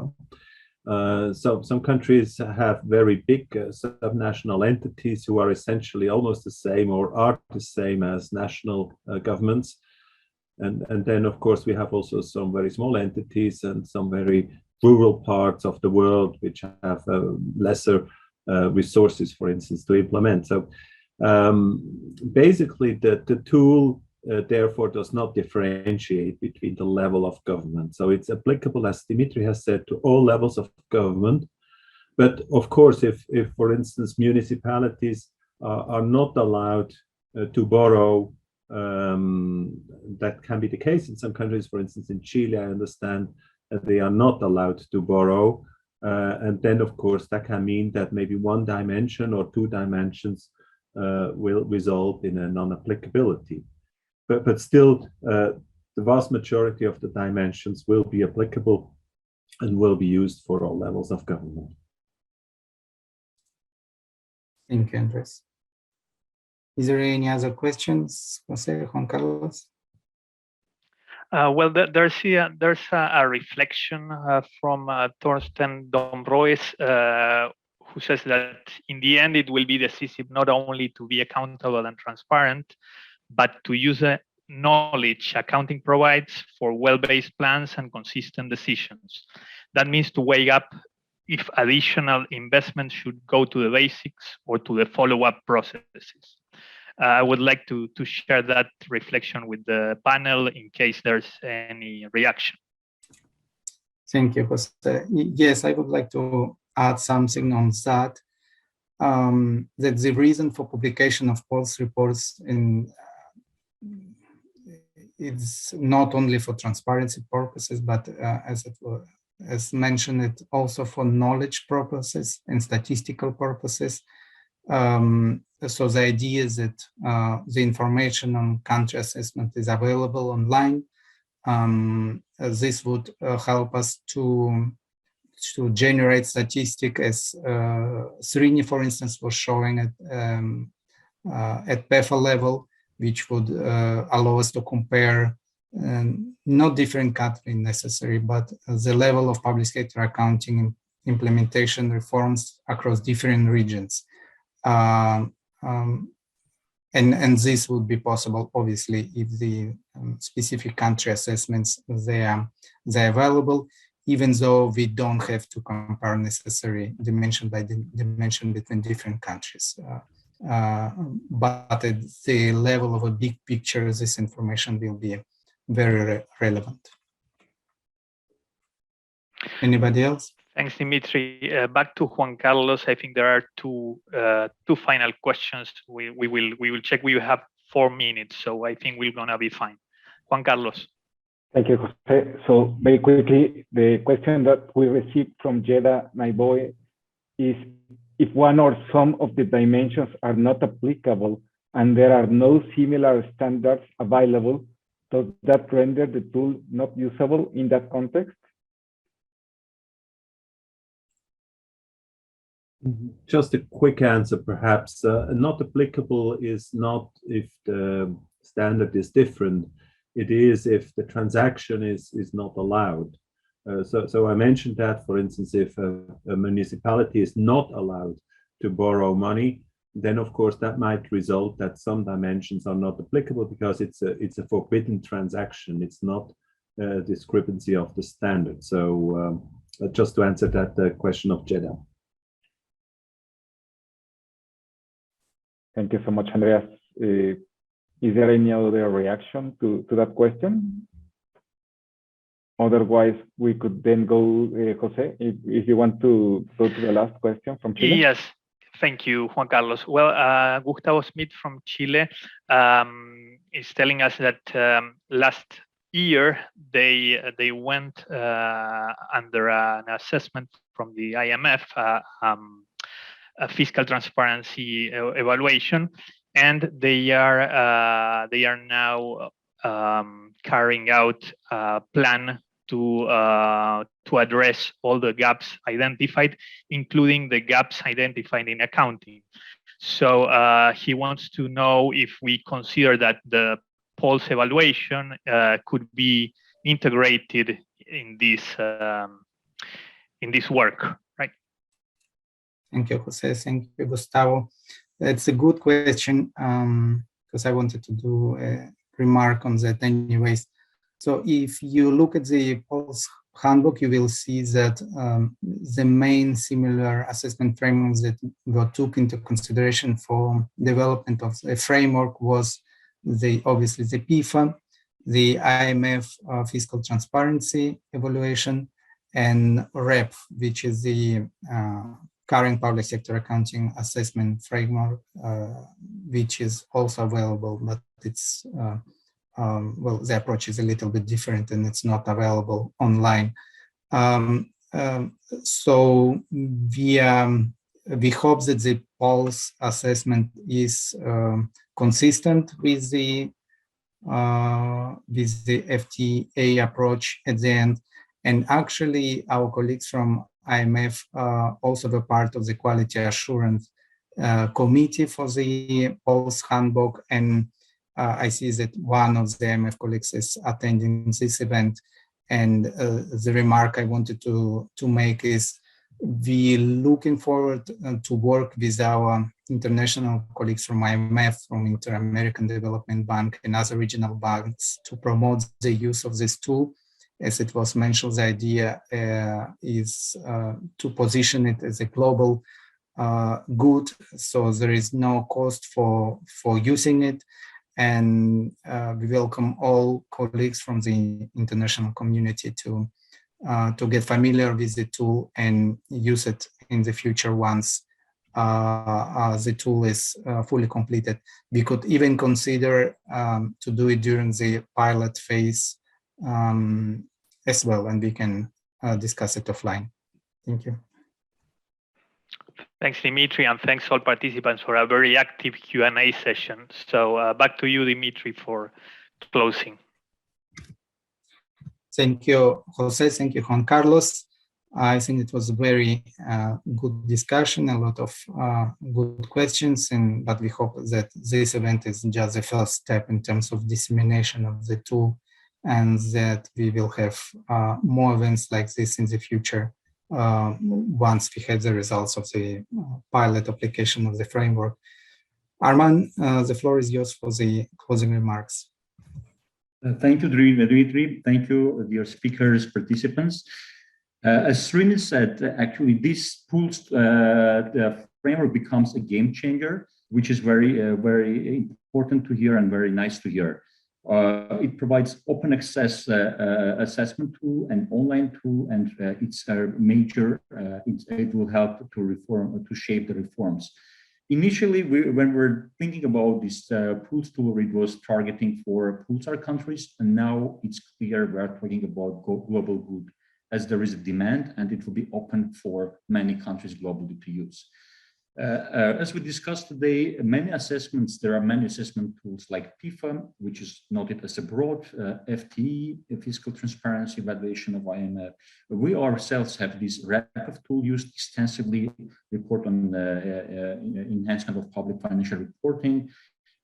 So some countries have very big subnational entities who are essentially almost the same or are the same as national governments. And then, of course, we have also some very small entities and some very rural parts of the world which have lesser resources, for instance, to implement. So basically, the tool therefore does not differentiate between the level of government. So it's applicable, as Dimitri has said, to all levels of government. But of course, if for instance, municipalities are not allowed to borrow, that can be the case in some countries. For instance, in Chile, I understand that they are not allowed to borrow. And then, of course, that can mean that maybe one dimension or two dimensions will result in a non-applicability. But still, the vast majority of the dimensions will be applicable and will be used for all levels of government. Thank you, Andres. Is there any other questions, Jose, Juan Carlos? Well, there's a reflection from Thorsten Dombroes, who says that in the end, it will be decisive not only to be accountable and transparent, but to use the knowledge accounting provides for well-based plans and consistent decisions. That means to weigh up if additional investment should go to the basics or to the follow-up processes. I would like to share that reflection with the panel in case there's any reaction. Thank you, Jose. Yes, I would like to add something on that. That the reason for publication of Pulse reports is not only for transparency purposes, but as mentioned, it also for knowledge purposes and statistical purposes. So the idea is that the information on country assessment is available online. This would help us to generate statistics, as Srini, for instance, was showing at PEFA level, which would allow us to compare not different countries necessarily, but the level of public sector accounting implementation reforms across different regions. And this would be possible, obviously, if the specific country assessments they are available, even though we don't have to compare necessary dimension by dimension between different countries. But at the level of a big picture, this information will be very relevant. Anybody else? Thanks, Dimitri. Back to Juan Carlos. I think there are two final questions. We will check. We have 4 minutes, so I think we're gonna be fine. Juan Carlos. Thank you, Jose. So very quickly, the question that we received from Jeda Naiboe is, if one or some of the dimensions are not applicable and there are no similar standards available, does that render the tool not usable in that context? Just a quick answer, perhaps. Not applicable is not if the standard is different. It is if the transaction is not allowed. So I mentioned that, for instance, if a municipality is not allowed to borrow money, then of course that might result that some dimensions are not applicable because it's a forbidden transaction. It's not a discrepancy of the standard. So just to answer that question of Jeddah. Thank you so much, Andreas. Is there any other reaction to that question? Otherwise, we could then go, Jose, if you want to go to the last question from Chile. Yes, thank you, Juan Carlos. Well, Gustavo Smith from Chile is telling us that last year they went under an assessment from the IMF, a fiscal transparency evaluation, and they are now carrying out a plan to address all the gaps identified, including the gaps identified in accounting. So he wants to know if we consider that the Pulse evaluation could be integrated in this work, right? Thank you, Jose. Thank you, Gustavo. It's a good question because I wanted to do a remark on that anyways. So if you look at the Pulse handbook, you will see that the main similar assessment frameworks that were took into consideration for development of the framework was obviously the PIFA, the IMF fiscal transparency evaluation, and REP, which is the current public sector accounting assessment framework, which is also available, but it's well, the approach is a little bit different and it's not available online. So we hope that the Pulse assessment is consistent with the FTA approach at the end. And actually, our colleagues from IMF also were part of the quality assurance committee for the Pulse handbook, and I see that one of the IMF colleagues is attending this event. And the remark I wanted to make is we're looking forward to work with our international colleagues from IMF, from Inter-American Development Bank and other regional banks to promote the use of this tool. As it was mentioned, the idea is to position it as a global good, so there is no cost for using it. And we welcome all colleagues from the international community to get familiar with the tool and use it in the future once the tool is fully completed. We could even consider to do it during the pilot phase as well, and we can discuss it offline. Thank you. Thanks, Dimitri, and thanks all participants for a very active Q&A session. So back to you, Dimitri, for closing. Thank you, Jose. Thank you, Juan Carlos. I think it was a very good discussion, a lot of good questions, but we hope that this event is just the first step in terms of dissemination of the tool, and that we will have more events like this in the future once we have the results of the pilot application of the framework. Arman, the floor is yours for the closing remarks. Thank you, Dimitri. Thank you, dear speakers, participants. As Srini said, actually, this the framework becomes a game changer, which is very important to hear and very nice to hear. It provides open access assessment tool and online tool, and it's a major. It will help to shape the reforms. Initially, when we're thinking about this Pulse tool, it was targeting for Pulsar countries, and now it's clear we're talking about global good, as there is a demand, and it will be open for many countries globally to use. As we discussed today, there are many assessment tools like Fifa, which is noted as a broad FTE, fiscal transparency evaluation of IMF. We ourselves have this RAPF tool used extensively, report on enhancement of public financial reporting,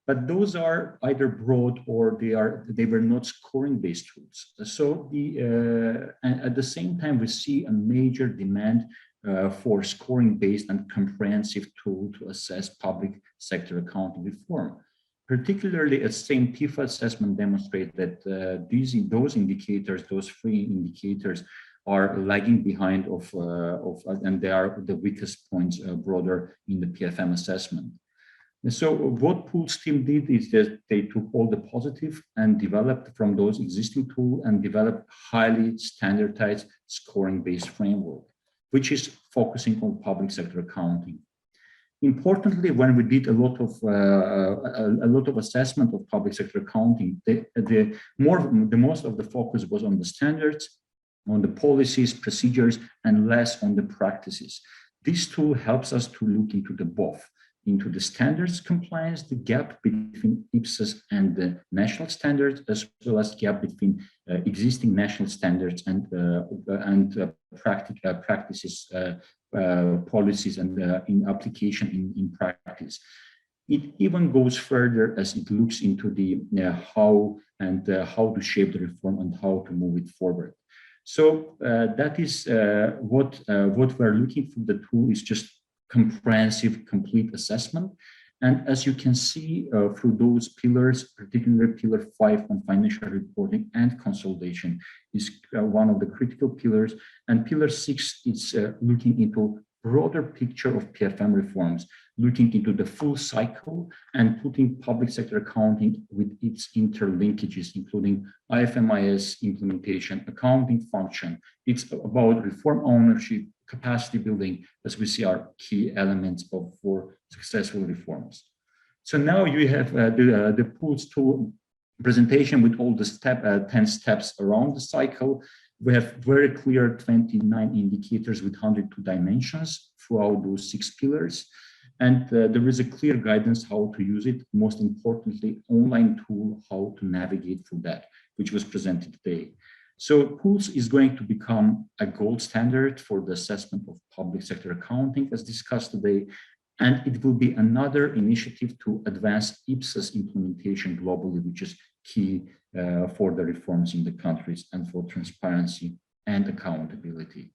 but those are either broad or they were not scoring-based tools. So at the same time, we see a major demand for scoring-based and comprehensive tool to assess public sector accounting reform. Particularly, a same PIFA assessment demonstrate that those indicators, those three indicators, are lagging behind and they are the weakest points broader in the PFM assessment. And so what Pulse team did is that they took all the positive and developed from those existing tools and developed highly standardized scoring-based framework, which is focusing on public sector accounting. Importantly, when we did a lot of assessment of public sector accounting, the most of the focus was on the standards, on the policies, procedures, and less on the practices. This tool helps us to look into the standards compliance, the gap between IPSAS and the national standards, as well as gap between existing national standards and practices, policies, and in application in practice. It even goes further as it looks into the how to shape the reform and how to move it forward. So that is what we're looking for. The tool is just comprehensive, complete assessment. And as you can see through those pillars, particularly pillar 5 on financial reporting and consolidation is one of the critical pillars. And pillar 6 is looking into broader picture of PFM reforms, looking into the full cycle and putting public sector accounting with its interlinkages, including IFMIS implementation, accounting function. It's about reform ownership, capacity building, as we see are key elements for successful reforms. So now you have the Pulse tool presentation with all the 10 steps around the cycle. We have very clear 29 indicators with 102 dimensions throughout those 6 pillars. And there is a clear guidance how to use it. Most importantly, online tool, how to navigate through that, which was presented today. So Pulse is going to become a gold standard for the assessment of public sector accounting, as discussed today. And it will be another initiative to advance IPSAS implementation globally, which is key for the reforms in the countries and for transparency and accountability.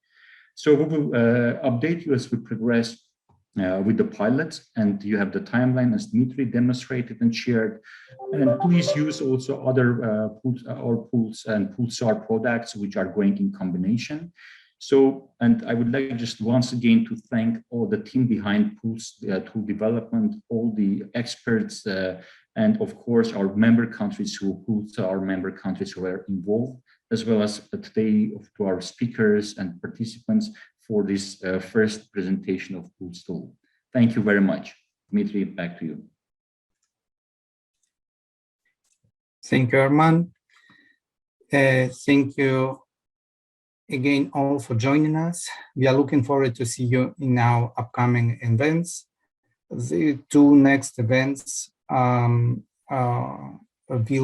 So we will update you as we progress with the pilots, and you have the timeline as Dmitry demonstrated and shared. And please use also other Pulse and Pulsar products which are going in combination. So, and I would like just once again to thank all the team behind Pulse tool development, all the experts, and of course our member countries who were involved, as well as today to our speakers and participants for this first presentation of Pulse tool. Thank you very much. Dmitry, back to you. Thank you, Arman. Thank you again all for joining us. We are looking forward to see you in our upcoming events. The two next events will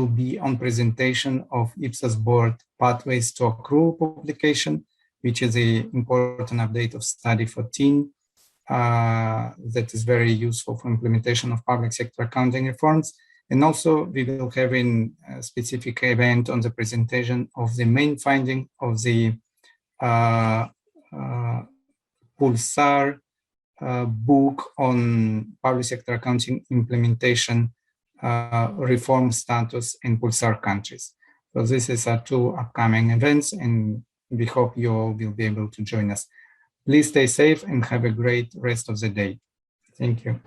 be on presentation of IPSAS board Pathways to Accrual publication, which is an important update of study 14 that is very useful for implementation of public sector accounting reforms. And also we will have a specific event on the presentation of the main finding of the Pulsar book on public sector accounting implementation reform status in Pulsar countries. So this is our two upcoming events, and we hope you all will be able to join us. Please stay safe and have a great rest of the day. Thank you.